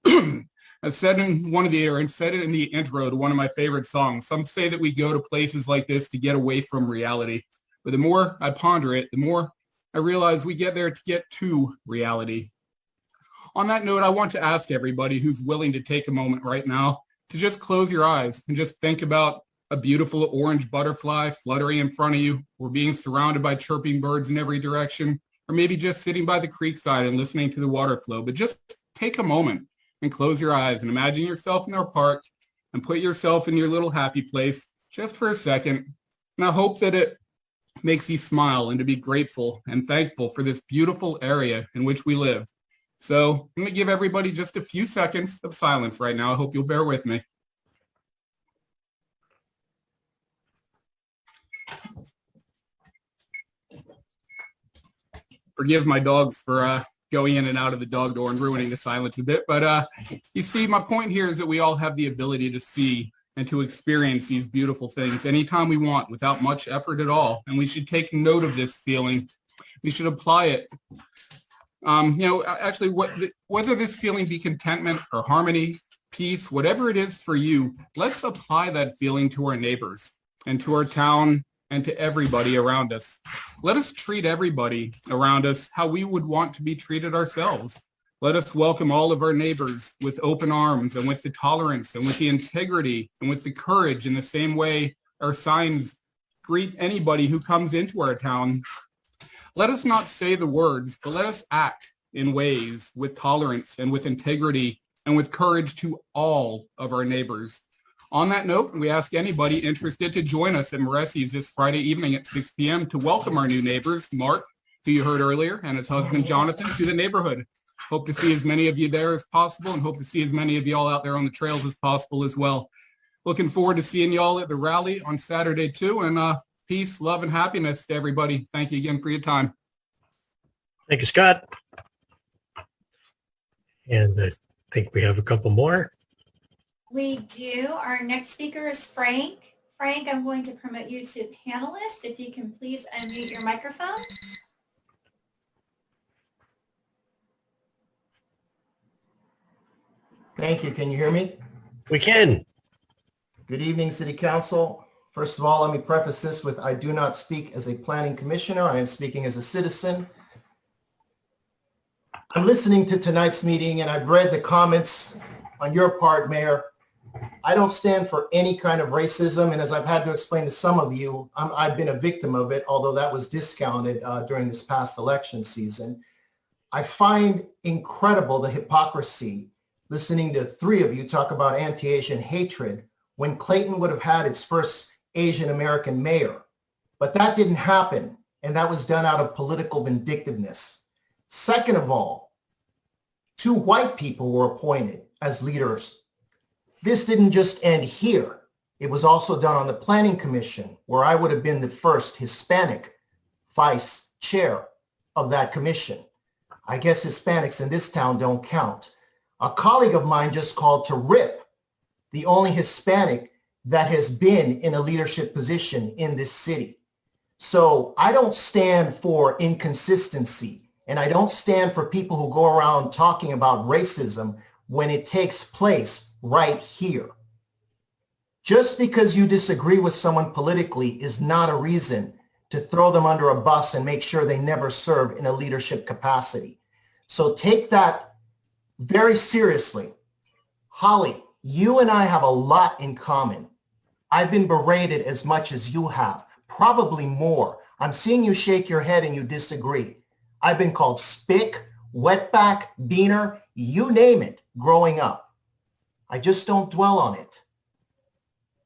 I said it in the intro to one of my favorite songs. Some say that we go to places like this to get away from reality. But the more I ponder it, the more I realize we get there to get to reality. On that note, I want to ask everybody who's willing to take a moment right now to just close your eyes and just think about a beautiful orange butterfly fluttering in front of you, or being surrounded by chirping birds in every direction, or maybe just sitting by the creekside and listening to the water flow. But just take a moment and close your eyes and imagine yourself in our park and put yourself in your little happy place just for a second. And I hope that it makes you smile and to be grateful and thankful for this beautiful area in which we live. So I'm going to give everybody just a few seconds of silence right now. I hope you'll bear with me. Forgive my dogs for going in and out of the dog door and ruining the silence a bit. But you see, my point here is that we all have the ability to see and to experience these beautiful things anytime we want without much effort at all. And we should take note of this feeling. We should apply it. Actually, whether this feeling be contentment or harmony, peace, whatever it is for you, let's apply that feeling to our neighbors and to our town and to everybody around us. Let us treat everybody around us how we would want to be treated ourselves. Let us welcome all of our neighbors with open arms and with the tolerance and with the integrity and with the courage in the same way our signs greet anybody who comes into our town. Let us not say the words, but let us act in ways with tolerance and with integrity and with courage to all of our neighbors. On that note, we ask anybody interested to join us at Moressi's this Friday evening at 6 p.m. to welcome our new neighbors, Mark, who you heard earlier, and his husband, Jonathan, to the neighborhood. Hope to see as many of you there as possible, and hope to see as many of y'all out there on the trails as possible as well. Looking forward to seeing y'all at the rally on Saturday too, and peace, love, and happiness to everybody. Thank you again for your time. Thank you, Scott. And I think we have a couple more. We do. Our next speaker is Frank. Frank, I'm going to promote you to panelist. If you can please unmute your microphone. Thank you. Can you hear me? We can. Good evening, City Council. First of all, let me preface this with I do not speak as a planning commissioner. I am speaking as a citizen. I'm listening to tonight's meeting and I've read the comments on your part, Mayor. I don't stand for any kind of racism, and as I've had to explain to some of you, I've been a victim of it, although that was discounted during this past election season. I find incredible the hypocrisy listening to three of you talk about anti-Asian hatred when Clayton would have had its first Asian American mayor. But that didn't happen, and that was done out of political vindictiveness. Second of all, 2 white people were appointed as leaders. This didn't just end here. It was also done on the Planning Commission, where I would have been the first Hispanic vice chair of that commission. I guess Hispanics in this town don't count. A colleague of mine just called to Rip, the only Hispanic that has been in a leadership position in this city. So I don't stand for inconsistency, and I don't stand for people who go around talking about racism when it takes place right here. Just because you disagree with someone politically is not a reason to throw them under a bus and make sure they never serve in a leadership capacity. So take that very seriously. Holly, you and I have a lot in common. I've been berated as much as you have, probably more. I'm seeing you shake your head and you disagree. I've been called spick, wetback, beaner, you name it, growing up. I just don't dwell on it.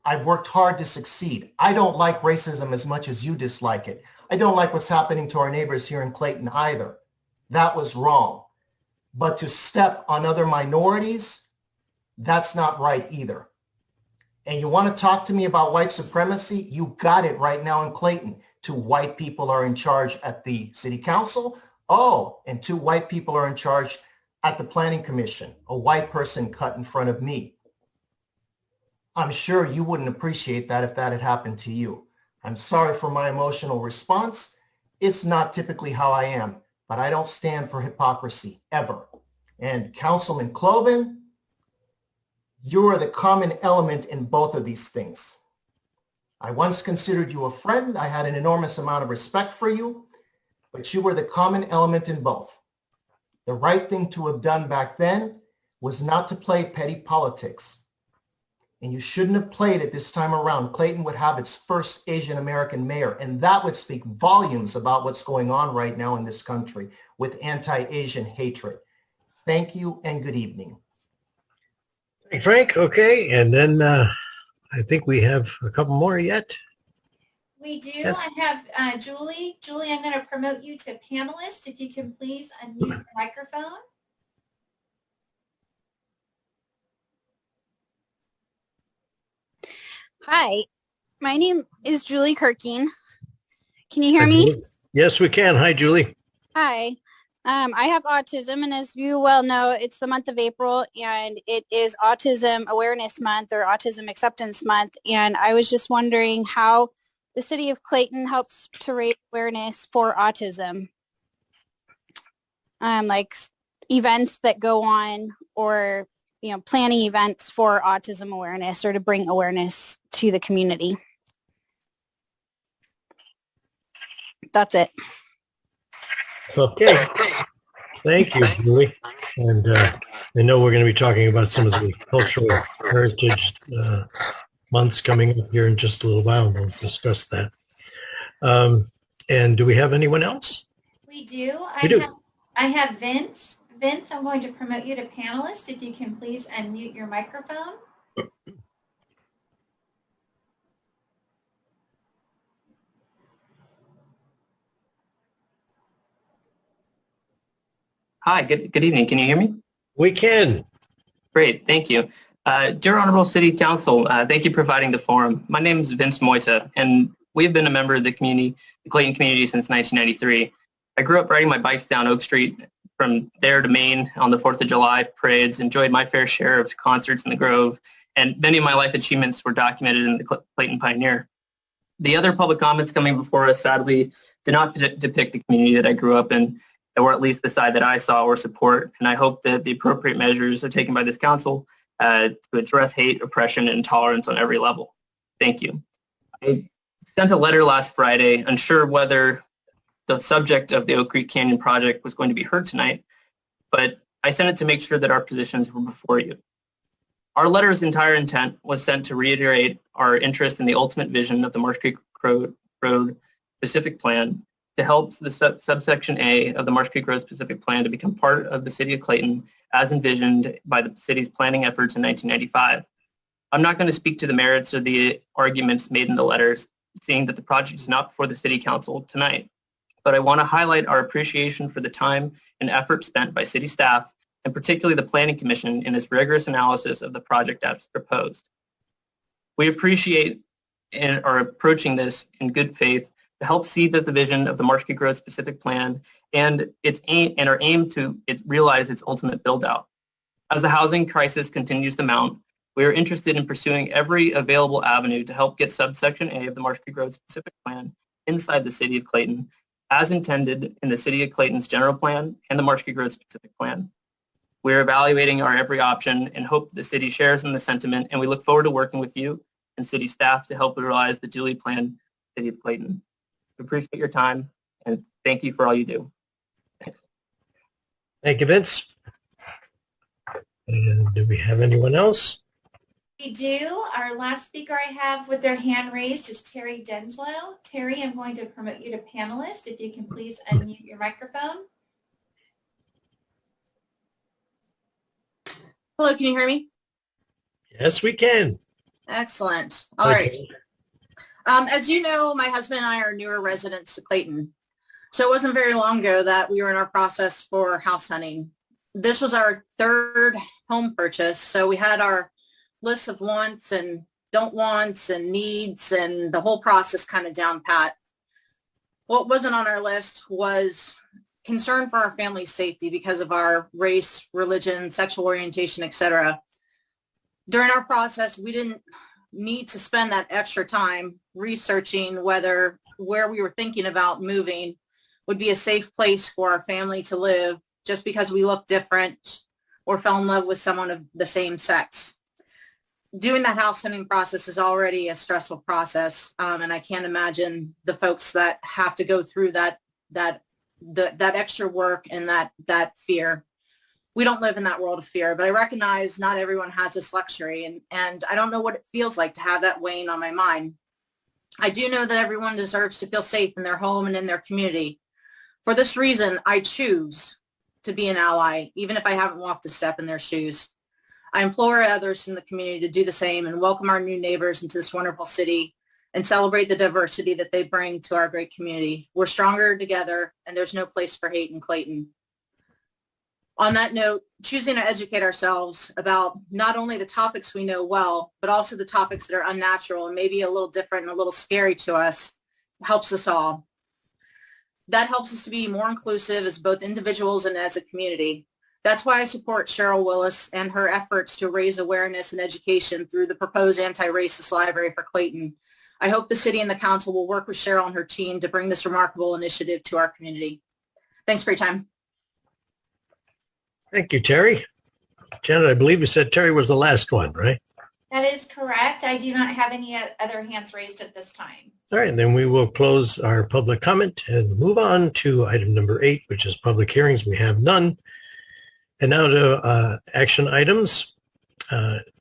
I've worked hard to succeed. I don't like racism as much as you dislike it. I don't like what's happening to our neighbors here in Clayton either. That was wrong. But to step on other minorities, that's not right either. And you want to talk to me about white supremacy? You got it right now in Clayton. 2 white people are in charge at the city council. Oh, and 2 white people are in charge at the Planning Commission, a white person cut in front of me. I'm sure you wouldn't appreciate that if that had happened to you. I'm sorry for my emotional response. It's not typically how I am, but I don't stand for hypocrisy, ever. And Councilman Cloven, you are the common element in both of these things. I once considered you a friend. I had an enormous amount of respect for you, but you were the common element in both. The right thing to have done back then was not to play petty politics. And you shouldn't have played it this time around. Clayton would have its first Asian American mayor, and that would speak volumes about what's going on right now in this country with anti-Asian hatred. Thank you and good evening. Thanks, Frank. Okay, and then I think we have a couple more yet. We do. Yes. I have Julie. Julie, I'm going to promote you to panelist. If you can please unmute your microphone. Hi, my name is Julie Kirking. Can you hear me? Yes, we can. Hi, Julie. Hi. I have autism, and as you well know, it's the month of April, and it is Autism Awareness Month or Autism Acceptance Month. And I was just wondering how the city of Clayton helps to raise awareness for autism, like events that go on, or planning events for autism awareness or to bring awareness to the community. That's it. Okay. Thank you, Julie. And I know we're going to be talking about some of the cultural heritage months coming up here in just a little while. We'll discuss that. And do we have anyone else? We do. We do. I have Vince. Vince, I'm going to promote you to panelist. If you can please unmute your microphone. Hi, good evening. Can you hear me? We can. Great, thank you. Dear Honorable City Council, thank you for providing the forum. My name is Vince Moita, and we've been a member of the community, the Clayton community, since 1993. I grew up riding my bikes down Oak Street from there to Maine on the 4th of July parades, enjoyed my fair share of concerts in the Grove, and many of my life achievements were documented in the Clayton Pioneer. The other public comments coming before us sadly did not depict the community that I grew up in, or at least the side that I saw or support, and I hope that the appropriate measures are taken by this council to address hate, oppression, and intolerance on every level. Thank you. I sent a letter last Friday, unsure whether the subject of the Oak Creek Canyon project was going to be heard tonight, but I sent it to make sure that our positions were before you. Our letter's entire intent was sent to reiterate our interest in the ultimate vision of the Marsh Creek Road Specific Plan to help the subsection A of the Marsh Creek Road Specific Plan to become part of the City of Clayton as envisioned by the city's planning efforts in 1995. I'm not going to speak to the merits of the arguments made in the letters, seeing that the project is not before the City Council tonight. But I want to highlight our appreciation for the time and effort spent by city staff, and particularly the Planning Commission, in its rigorous analysis of the project as proposed. We appreciate and are approaching this in good faith to help see that the vision of the Marsh Creek Road Specific Plan and our aim to realize its ultimate build-out. As the housing crisis continues to mount, we are interested in pursuing every available avenue to help get subsection A of the Marsh Creek Road Specific Plan inside the City of Clayton, as intended in the City of Clayton's general plan and the Marsh Creek Road Specific Plan. We are evaluating our every option and hope the city shares in the sentiment, and we look forward to working with you and city staff to help realize the duly planned City of Clayton. We appreciate your time, and thank you for all you do. Thanks. Thank you, Vince. And do we have anyone else? We do. Our last speaker I have with their hand raised is Terry Denslow. Terry, I'm going to promote you to panelist. If you can please unmute your microphone. Hello, can you hear me? Yes, we can. Excellent. All right. As you know, my husband and I are newer residents to Clayton. So it wasn't very long ago that we were in our process for house hunting. This was our third home purchase. So we had our list of wants and don't wants and needs and the whole process kind of down pat. What wasn't on our list was concern for our family's safety because of our race, religion, sexual orientation, etc. During our process, we didn't need to spend that extra time researching whether where we were thinking about moving would be a safe place for our family to live just because we looked different or fell in love with someone of the same sex. Doing that house hunting process is already a stressful process, and I can't imagine the folks that have to go through that that extra work and that fear. We don't live in that world of fear, but I recognize not everyone has this luxury, and I don't know what it feels like to have that weighing on my mind. I do know that everyone deserves to feel safe in their home and in their community. For this reason, I choose to be an ally, even if I haven't walked a step in their shoes. I implore others in the community to do the same and welcome our new neighbors into this wonderful city and celebrate the diversity that they bring to our great community. We're stronger together, and there's no place for hate in Clayton. On that note, choosing to educate ourselves about not only the topics we know well, but also the topics that are unnatural and maybe a little different and a little scary to us helps us all. That helps us to be more inclusive as both individuals and as a community. That's why I support Cheryl Willis and her efforts to raise awareness and education through the proposed anti-racist library for Clayton. I hope the city and the council will work with Cheryl and her team to bring this remarkable initiative to our community. Thanks for your time. Thank you, Terry. Janet, I believe you said Terry was the last one, right? That is correct. I do not have any other hands raised at this time. All right, then we will close our public comment and move on to item number 8, which is public hearings. We have none. And now to action items.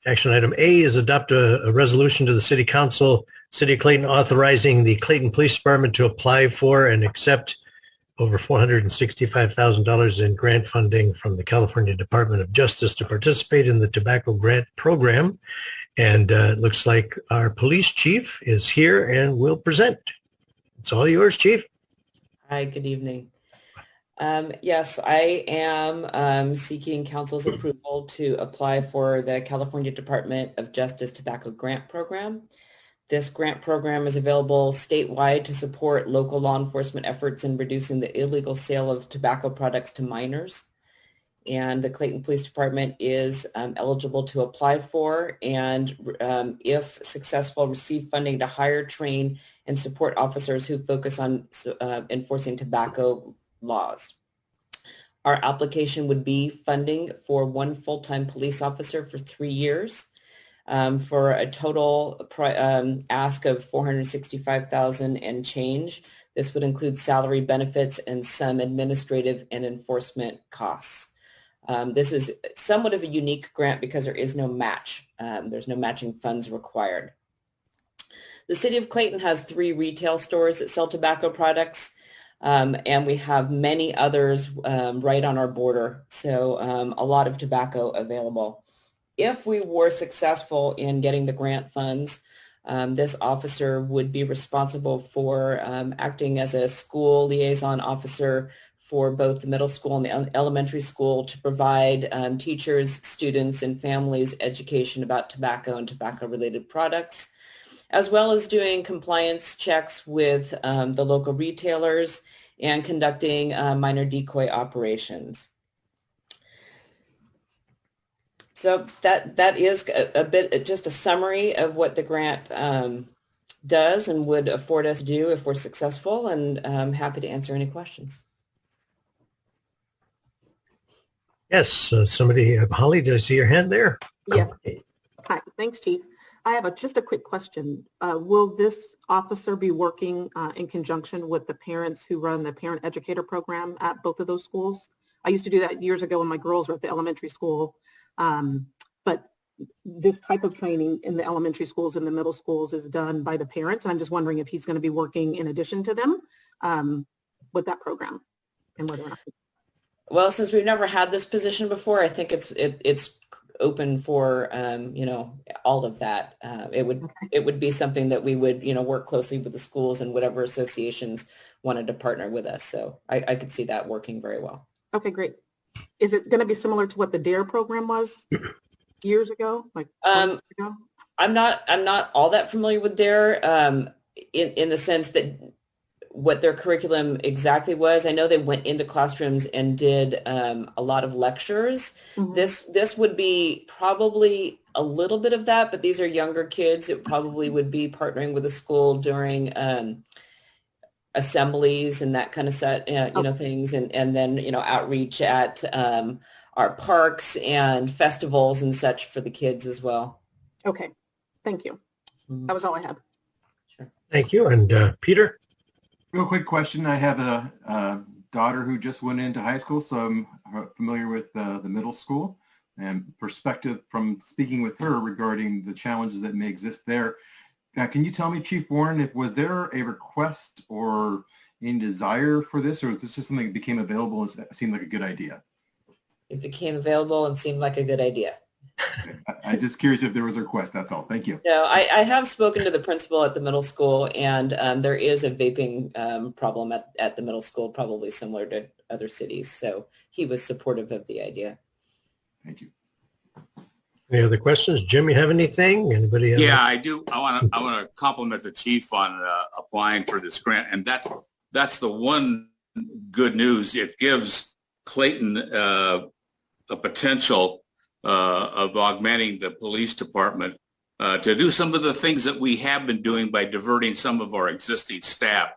Action item A is adopt a resolution to the City Council, City of Clayton, authorizing the Clayton Police Department to apply for and accept over $465,000 in grant funding from the California Department of Justice to participate in the tobacco grant program. And it looks like our police chief is here and will present. It's all yours, Chief. Hi, good evening. Yes, I am seeking council's approval to apply for the California Department of Justice Tobacco Grant Program. This grant program is available statewide to support local law enforcement efforts in reducing the illegal sale of tobacco products to minors. And the Clayton Police Department is eligible to apply for and, if successful, receive funding to hire, train, and support officers who focus on enforcing tobacco laws. Our application would be funding for one full-time police officer for 3 years. For a total ask of $465,000 and change. This would include salary, benefits, and some administrative and enforcement costs. This is somewhat of a unique grant because there is no match. There's no matching funds required. The City of Clayton has 3 retail stores that sell tobacco products, and we have many others right on our border, so a lot of tobacco available. If we were successful in getting the grant funds, this officer would be responsible for acting as a school liaison officer for both the middle school and the elementary school to provide teachers, students, and families education about tobacco and tobacco-related products, as well as doing compliance checks with the local retailers and conducting minor decoy operations. So that is a bit, just a summary of what the grant does and would afford us to do if we're successful, and I'm happy to answer any questions. Yes, somebody, Holly, do I see your hand there? Yes. Hi, thanks, Chief. I have just a quick question. Will this officer be working in conjunction with the parents who run the parent educator program at both of those schools? I used to do that years ago when my girls were at the elementary school. But this type of training in the elementary schools and the middle schools is done by the parents. And I'm just wondering if he's going to be working in addition to them with that program and whether or not. Well, since we've never had this position before, I think it's open for, all of that. It would be something that we would, work closely with the schools and whatever associations wanted to partner with us. So I could see that working very well. Okay, great. Is it going to be similar to what the DARE program was years ago? I'm not all that familiar with DARE in the sense that what their curriculum exactly was. I know they went into classrooms and did a lot of lectures. Mm-hmm. This would be probably a little bit of that, but these are younger kids. It probably would be partnering with the school during assemblies and that kind of things, and then outreach at our parks and festivals and such for the kids as well. Okay, thank you. Mm-hmm. That was all I had. Sure. Thank you. And Peter? Real quick question. I have a daughter who just went into high school, so I'm familiar with the middle school and perspective from speaking with her regarding the challenges that may exist there. Can you tell me, Chief Warren, was there a request or any desire for this, or was this just something that became available and seemed like a good idea? It became available and seemed like a good idea. I'm just curious if there was a request, that's all. Thank you. No, I have spoken to the principal at the middle school, and there is a vaping problem at the middle school, probably similar to other cities. So he was supportive of the idea. Thank you. Any other questions? Jim, you have anything? Anybody else? Yeah, I do. I want to compliment the chief on applying for this grant, and that's the one good news. It gives Clayton a potential of augmenting the police department to do some of the things that we have been doing by diverting some of our existing staff.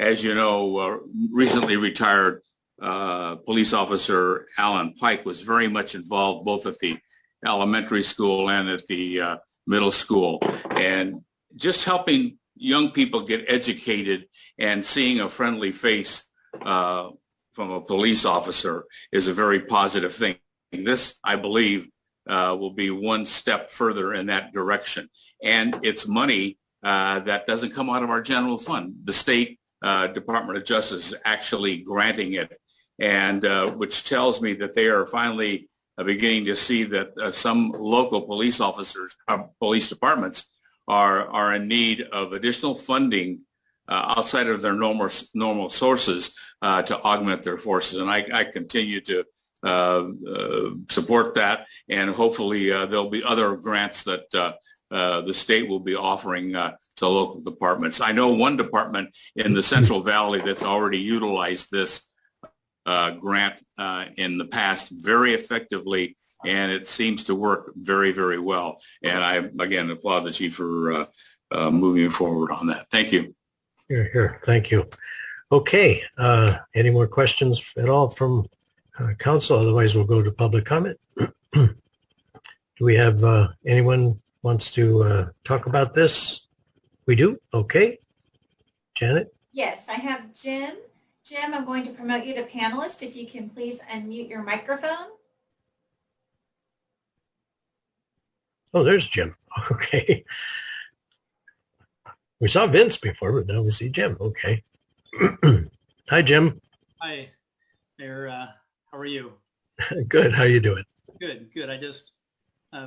As you know, recently retired police officer Alan Pike was very much involved both at the elementary school and at the middle school. And just helping young people get educated and seeing a friendly face from a police officer is a very positive thing. This, I believe, will be one step further in that direction. And it's money that doesn't come out of our general fund. The state Department of Justice is actually granting it, and which tells me that they are finally beginning to see that some local police officers, police departments are in need of additional funding outside of their normal sources to augment their forces. And I continue to support that, and hopefully there'll be other grants that the state will be offering to local departments. I know one department in the Central Valley that's already utilized this grant in the past very effectively, and it seems to work very, very well. And I, again, applaud the chief for moving forward on that. Thank you. Here. Thank you. Okay. Any more questions at all from council? Otherwise, we'll go to public comment. Do we have anyone wants to talk about this? We do? Okay. Janet? Yes, I have Jim. Jim, I'm going to promote you to panelist. If you can please unmute your microphone. Oh, there's Jim. Okay. We saw Vince before, but now we see Jim. Okay. Hi, Jim. Hi there. How are you? Good. How you doing? Good. I just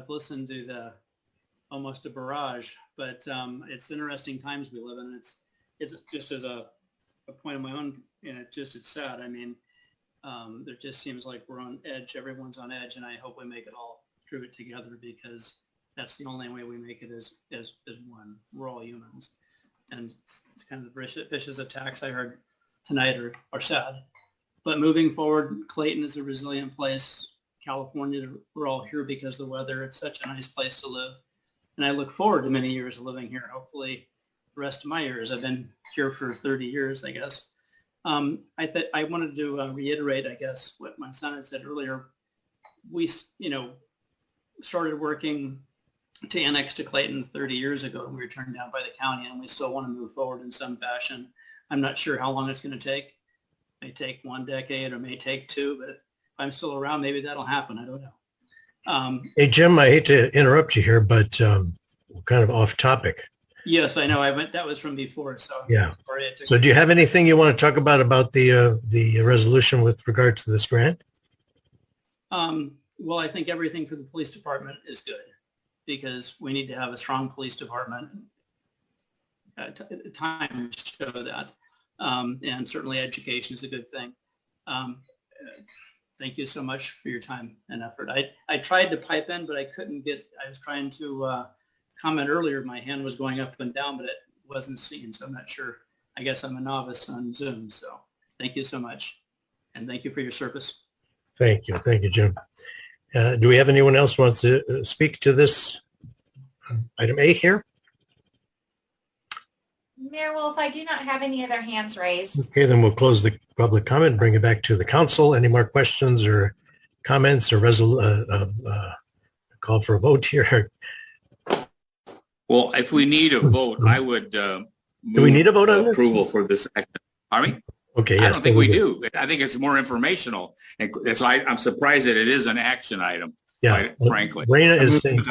listened to almost a barrage, but it's interesting times we live in. It's just as a point of my own, and it's sad. I mean, there just seems like we're on edge. Everyone's on edge, and I hope we make it all through it together, because that's the only way we make it as one. We're all humans, and it's kind of the vicious attacks I heard tonight are sad. But moving forward, Clayton is a resilient place. California, we're all here because of the weather. It's such a nice place to live, and I look forward to many years of living here. Hopefully, the rest of my years. I've been here for 30 years, I guess. I wanted to reiterate, I guess, what my son had said earlier. We, started working to annex to Clayton 30 years ago. We were turned down by the county, and we still want to move forward in some fashion. I'm not sure how long it's going to take. It may take 1 decade or may take 2, but if I'm still around, maybe that'll happen. I don't know. Hey, Jim, I hate to interrupt you here, but we're kind of off topic. Yes, I know. That was from before. So yeah. Sorry, so do you have anything you want to talk about the resolution with regard to this grant? Well, I think everything for the police department is good, because we need to have a strong police department. Time show that, and certainly education is a good thing. Thank you so much for your time and effort. I tried to pipe in, but I couldn't get. I was trying to comment earlier. My hand was going up and down, but it wasn't seen, so I'm not sure. I guess I'm a novice on Zoom. So thank you so much, and thank you for your service. Thank you, Jim. Do we have anyone else who wants to speak to this item A here? Mayor Wolf, I do not have any other hands raised. Okay, then we'll close the public comment and bring it back to the council. Any more questions or comments or call for a vote here? Well, if we need a vote, I would do we need a vote on this? Approval for this action. Pardon me? Okay, I yes. don't think we do. I think it's more informational. And so I'm surprised that it is an action item, Yeah. quite frankly. Raina is saying,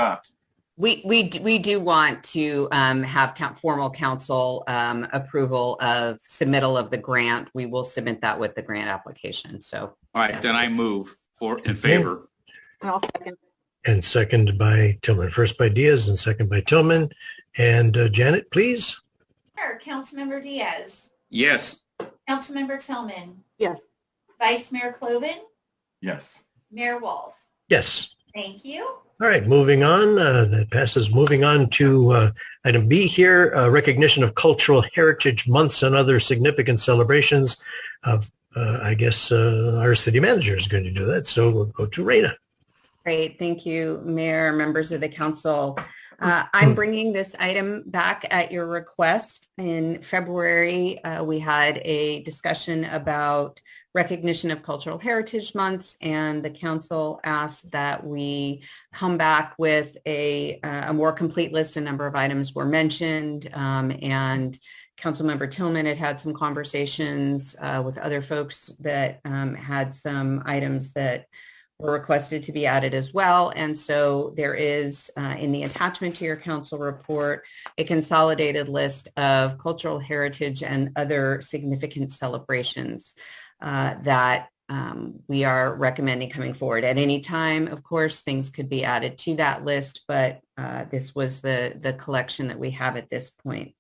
We do want to have formal council approval of submittal of the grant. We will submit that with the grant application. So, all right, then I move in favor. I'll second. and second by Tillman. First by Diaz and second by Tillman. And Janet, please. Sure. Councilmember Diaz. Yes. Councilmember Tillman. Yes. Vice Mayor Cloven. Yes. Mayor Wolf. Yes. Thank you. All right, moving on. That passes. Moving on to item B here, recognition of cultural heritage months and other significant celebrations. I guess our city manager is going to do that. So we'll go to Raina. Great. Thank you, Mayor, members of the council. I'm bringing this item back at your request. In February, we had a discussion about recognition of cultural heritage months, and the council asked that we come back with a more complete list. A number of items were mentioned, and Councilmember Tillman had some conversations with other folks that had some items that were requested to be added as well. And so there is in the attachment to your council report a consolidated list of cultural heritage and other significant celebrations that we are recommending coming forward. At any time, of course, things could be added to that list, but this was the collection that we have at this point.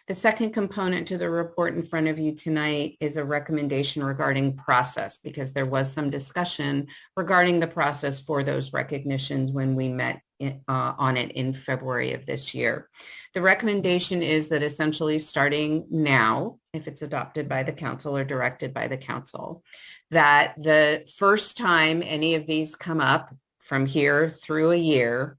The second component to the report in front of you tonight is a recommendation regarding process, because there was some discussion regarding the process for those recognitions when we met on it in February of this year. The recommendation is that essentially starting now, if it's adopted by the council or directed by the council, that the first time any of these come up from here through a year,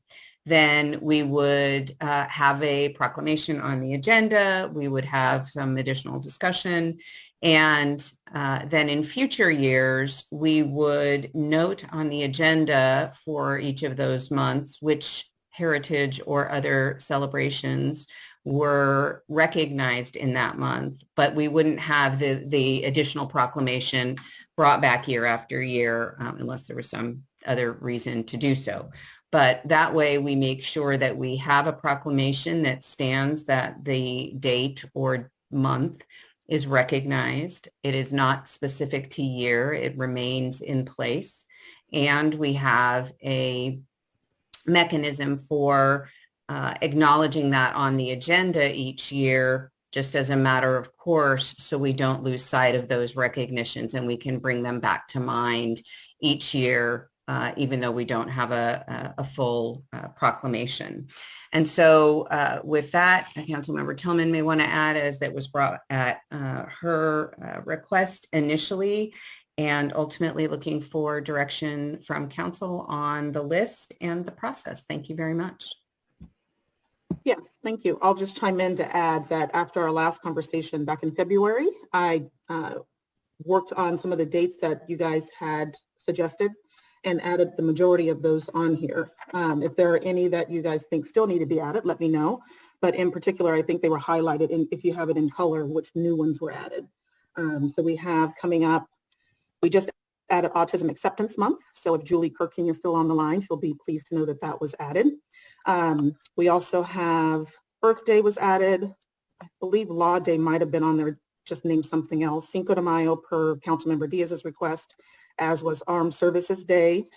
then we would have a proclamation on the agenda. We would have some additional discussion. And then in future years, we would note on the agenda for each of those months which heritage or other celebrations were recognized in that month, but we wouldn't have the additional proclamation brought back year after year unless there was some other reason to do so. But that way we make sure that we have a proclamation that stands that the date or month is recognized. It is not specific to year. It remains in place. And we have a mechanism for acknowledging that on the agenda each year, just as a matter of course, so we don't lose sight of those recognitions and we can bring them back to mind each year, even though we don't have a full proclamation. And so with that, Councilmember Tillman may want to add, as that was brought at her request initially, and ultimately looking for direction from council on the list and the process. Thank you very much. Yes, thank you. I'll just chime in to add that after our last conversation back in February, I worked on some of the dates that you guys had suggested and added the majority of those on here. If there are any that you guys think still need to be added, let me know. But in particular, I think they were highlighted, and if you have it in color, which new ones were added. So we have coming up, we just added Autism Acceptance Month. So if Julie Kirking is still on the line, she'll be pleased to know that that was added. We also have Earth Day was added. I believe Law Day might have been on there, just named something else. Cinco de Mayo per Councilmember Diaz's request, as was Armed Services Day.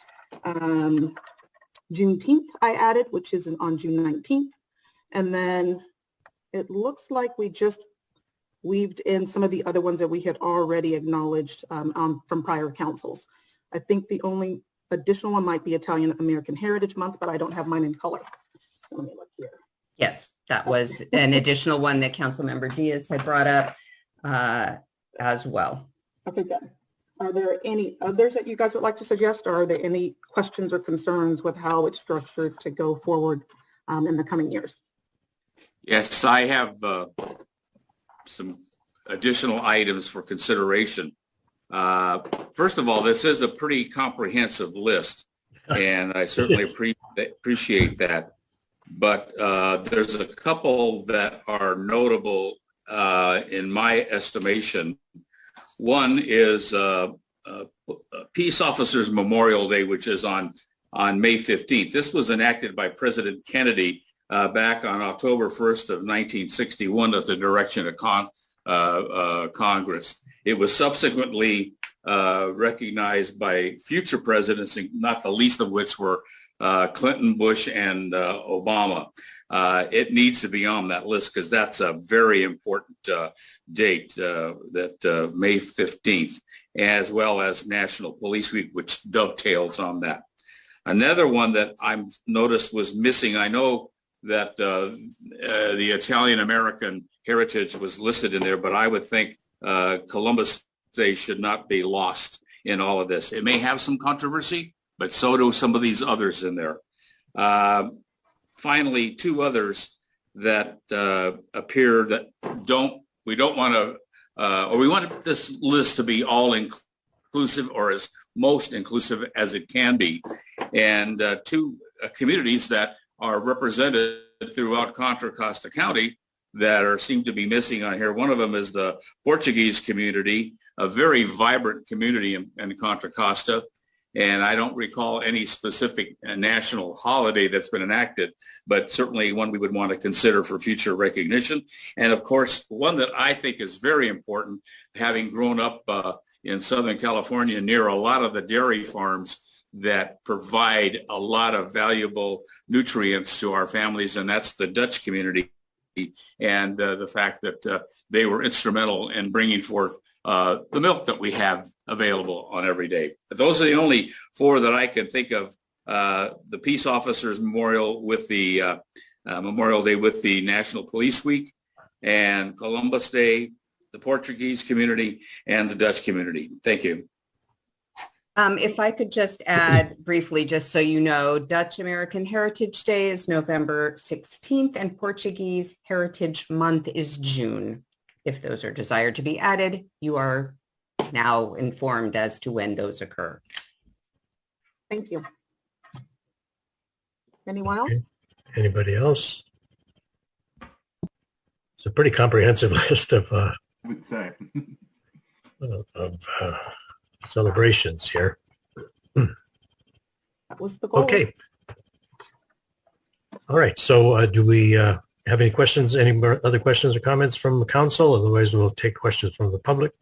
Juneteenth I added, which is on June 19th. And then it looks like we just weaved in some of the other ones that we had already acknowledged from prior councils. I think the only additional one might be Italian American Heritage Month, but I don't have mine in color. So let me look here. Yes, that was an additional one that Councilmember Diaz had brought up as well. Okay, good. Are there any others that you guys would like to suggest, or are there any questions or concerns with how it's structured to go forward in the coming years? Yes, I have some additional items for consideration. First of all, this is a pretty comprehensive list, and I certainly appreciate that. But there's a couple that are notable in my estimation. One is Peace Officers Memorial Day, which is on May 15th. This was enacted by President Kennedy back on October 1st of 1961 at the direction of Congress. It was subsequently recognized by future presidents, not the least of which were Clinton, Bush, and Obama. It needs to be on that list because that's a very important date, that May 15th, as well as National Police Week, which dovetails on that. Another one that I've noticed was missing, I know that the Italian-American heritage was listed in there, but I would think Columbus Day should not be lost in all of this. It may have some controversy, but so do some of these others in there. Finally, two others that appear that we don't want to, or we want this list to be all inclusive or as most inclusive as it can be. And two communities that are represented throughout Contra Costa County that seem to be missing on here. One of them is the Portuguese community, a very vibrant community in Contra Costa. And I don't recall any specific national holiday that's been enacted, but certainly one we would want to consider for future recognition. And of course, one that I think is very important, having grown up in Southern California near a lot of the dairy farms that provide a lot of valuable nutrients to our families, and that's the Dutch community. And the fact that they were instrumental in bringing forth the milk that we have available on every day. But those are the only four that I can think of. The Peace Officers Memorial with the Memorial Day with the National Police Week, and Columbus Day, the Portuguese community, and the Dutch community. Thank you. If I could just add briefly, just so you know, Dutch American Heritage Day is November 16th and Portuguese Heritage Month is June. If those are desired to be added, you are now informed as to when those occur. Thank you. Anyone else? Okay. Anybody else? It's a pretty comprehensive list of I would say. Celebrations here. That was the goal. Okay. All right. So do we have any questions, any other questions or comments from the council? Otherwise, we'll take questions from the public.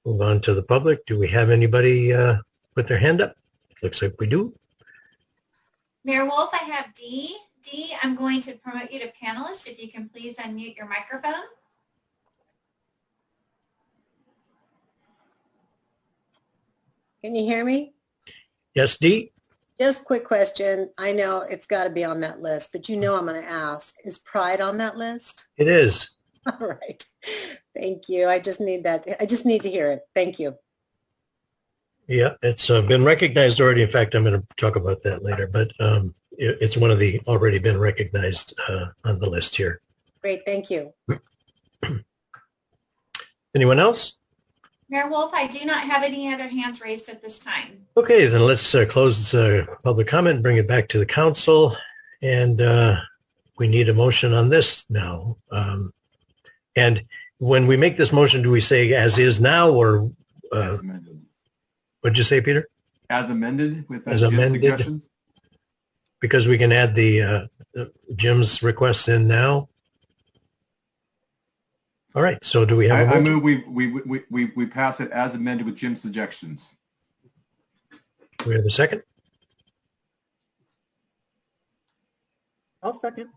Move on to the public. Do we have anybody put their hand up? Looks like we do. Mayor Wolf, I have Dee. Dee, I'm going to promote you to panelist. If you can please unmute your microphone. Can you hear me? Yes, Dee? Just quick question. I know it's got to be on that list, but you know I'm going to ask. Is Pride on that list? It is. All right. Thank you. I just need that. I just need to hear it. Thank you. Yeah, it's been recognized already. In fact, I'm going to talk about that later, but it's one of the already been recognized on the list here. Great. Thank you. Anyone else? Mayor Wolf, I do not have any other hands raised at this time. Okay, then let's close public comment and bring it back to the council. And we need a motion on this now. And when we make this motion, do we say as is now or As amended. What'd you say, Peter? As amended with As Jim's amended. suggestions? Because we can add the Jim's requests in now. All right. So do we have a I motion? move we pass it as amended with Jim's suggestions. Do we have a second? I'll second.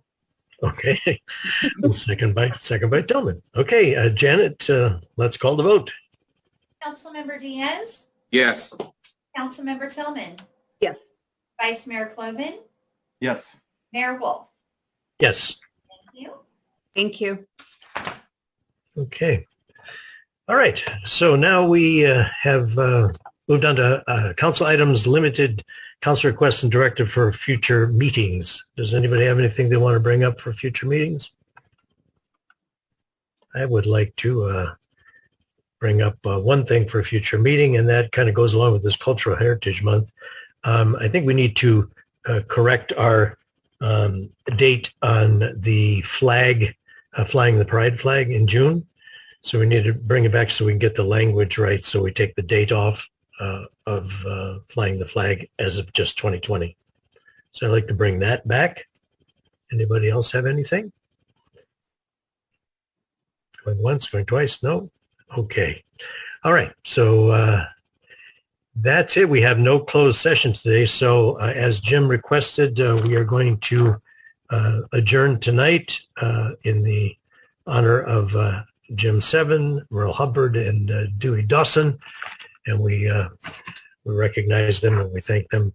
Okay. second by Tillman. Okay, Janet, let's call the vote. Councilmember Diaz, Yes. Councilmember Tillman, Yes. Vice Mayor Cloven, Yes. Mayor Wolf. Yes. Thank you. Thank you. Okay. All right. So now we have moved on to council items, limited council requests and directive for future meetings. Does anybody have anything they want to bring up for future meetings? I would like to bring up one thing for a future meeting, and that kind of goes along with this Cultural Heritage Month. I think we need to correct our date on the flag, flying the pride flag in June. So we need to bring it back so we can get the language right. So we take the date off of flying the flag as of just 2020. So I'd like to bring that back. Anybody else have anything? Going once, going twice? No? Okay. All right. So that's it. We have no closed session today. So as Jim requested, we are going to adjourn tonight in the honor of Jim Seven, Merle Hubbard, and Dewey Dawson. And we recognize them and we thank them.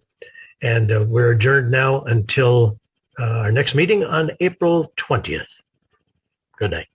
And we're adjourned now until our next meeting on April 20th. Good night.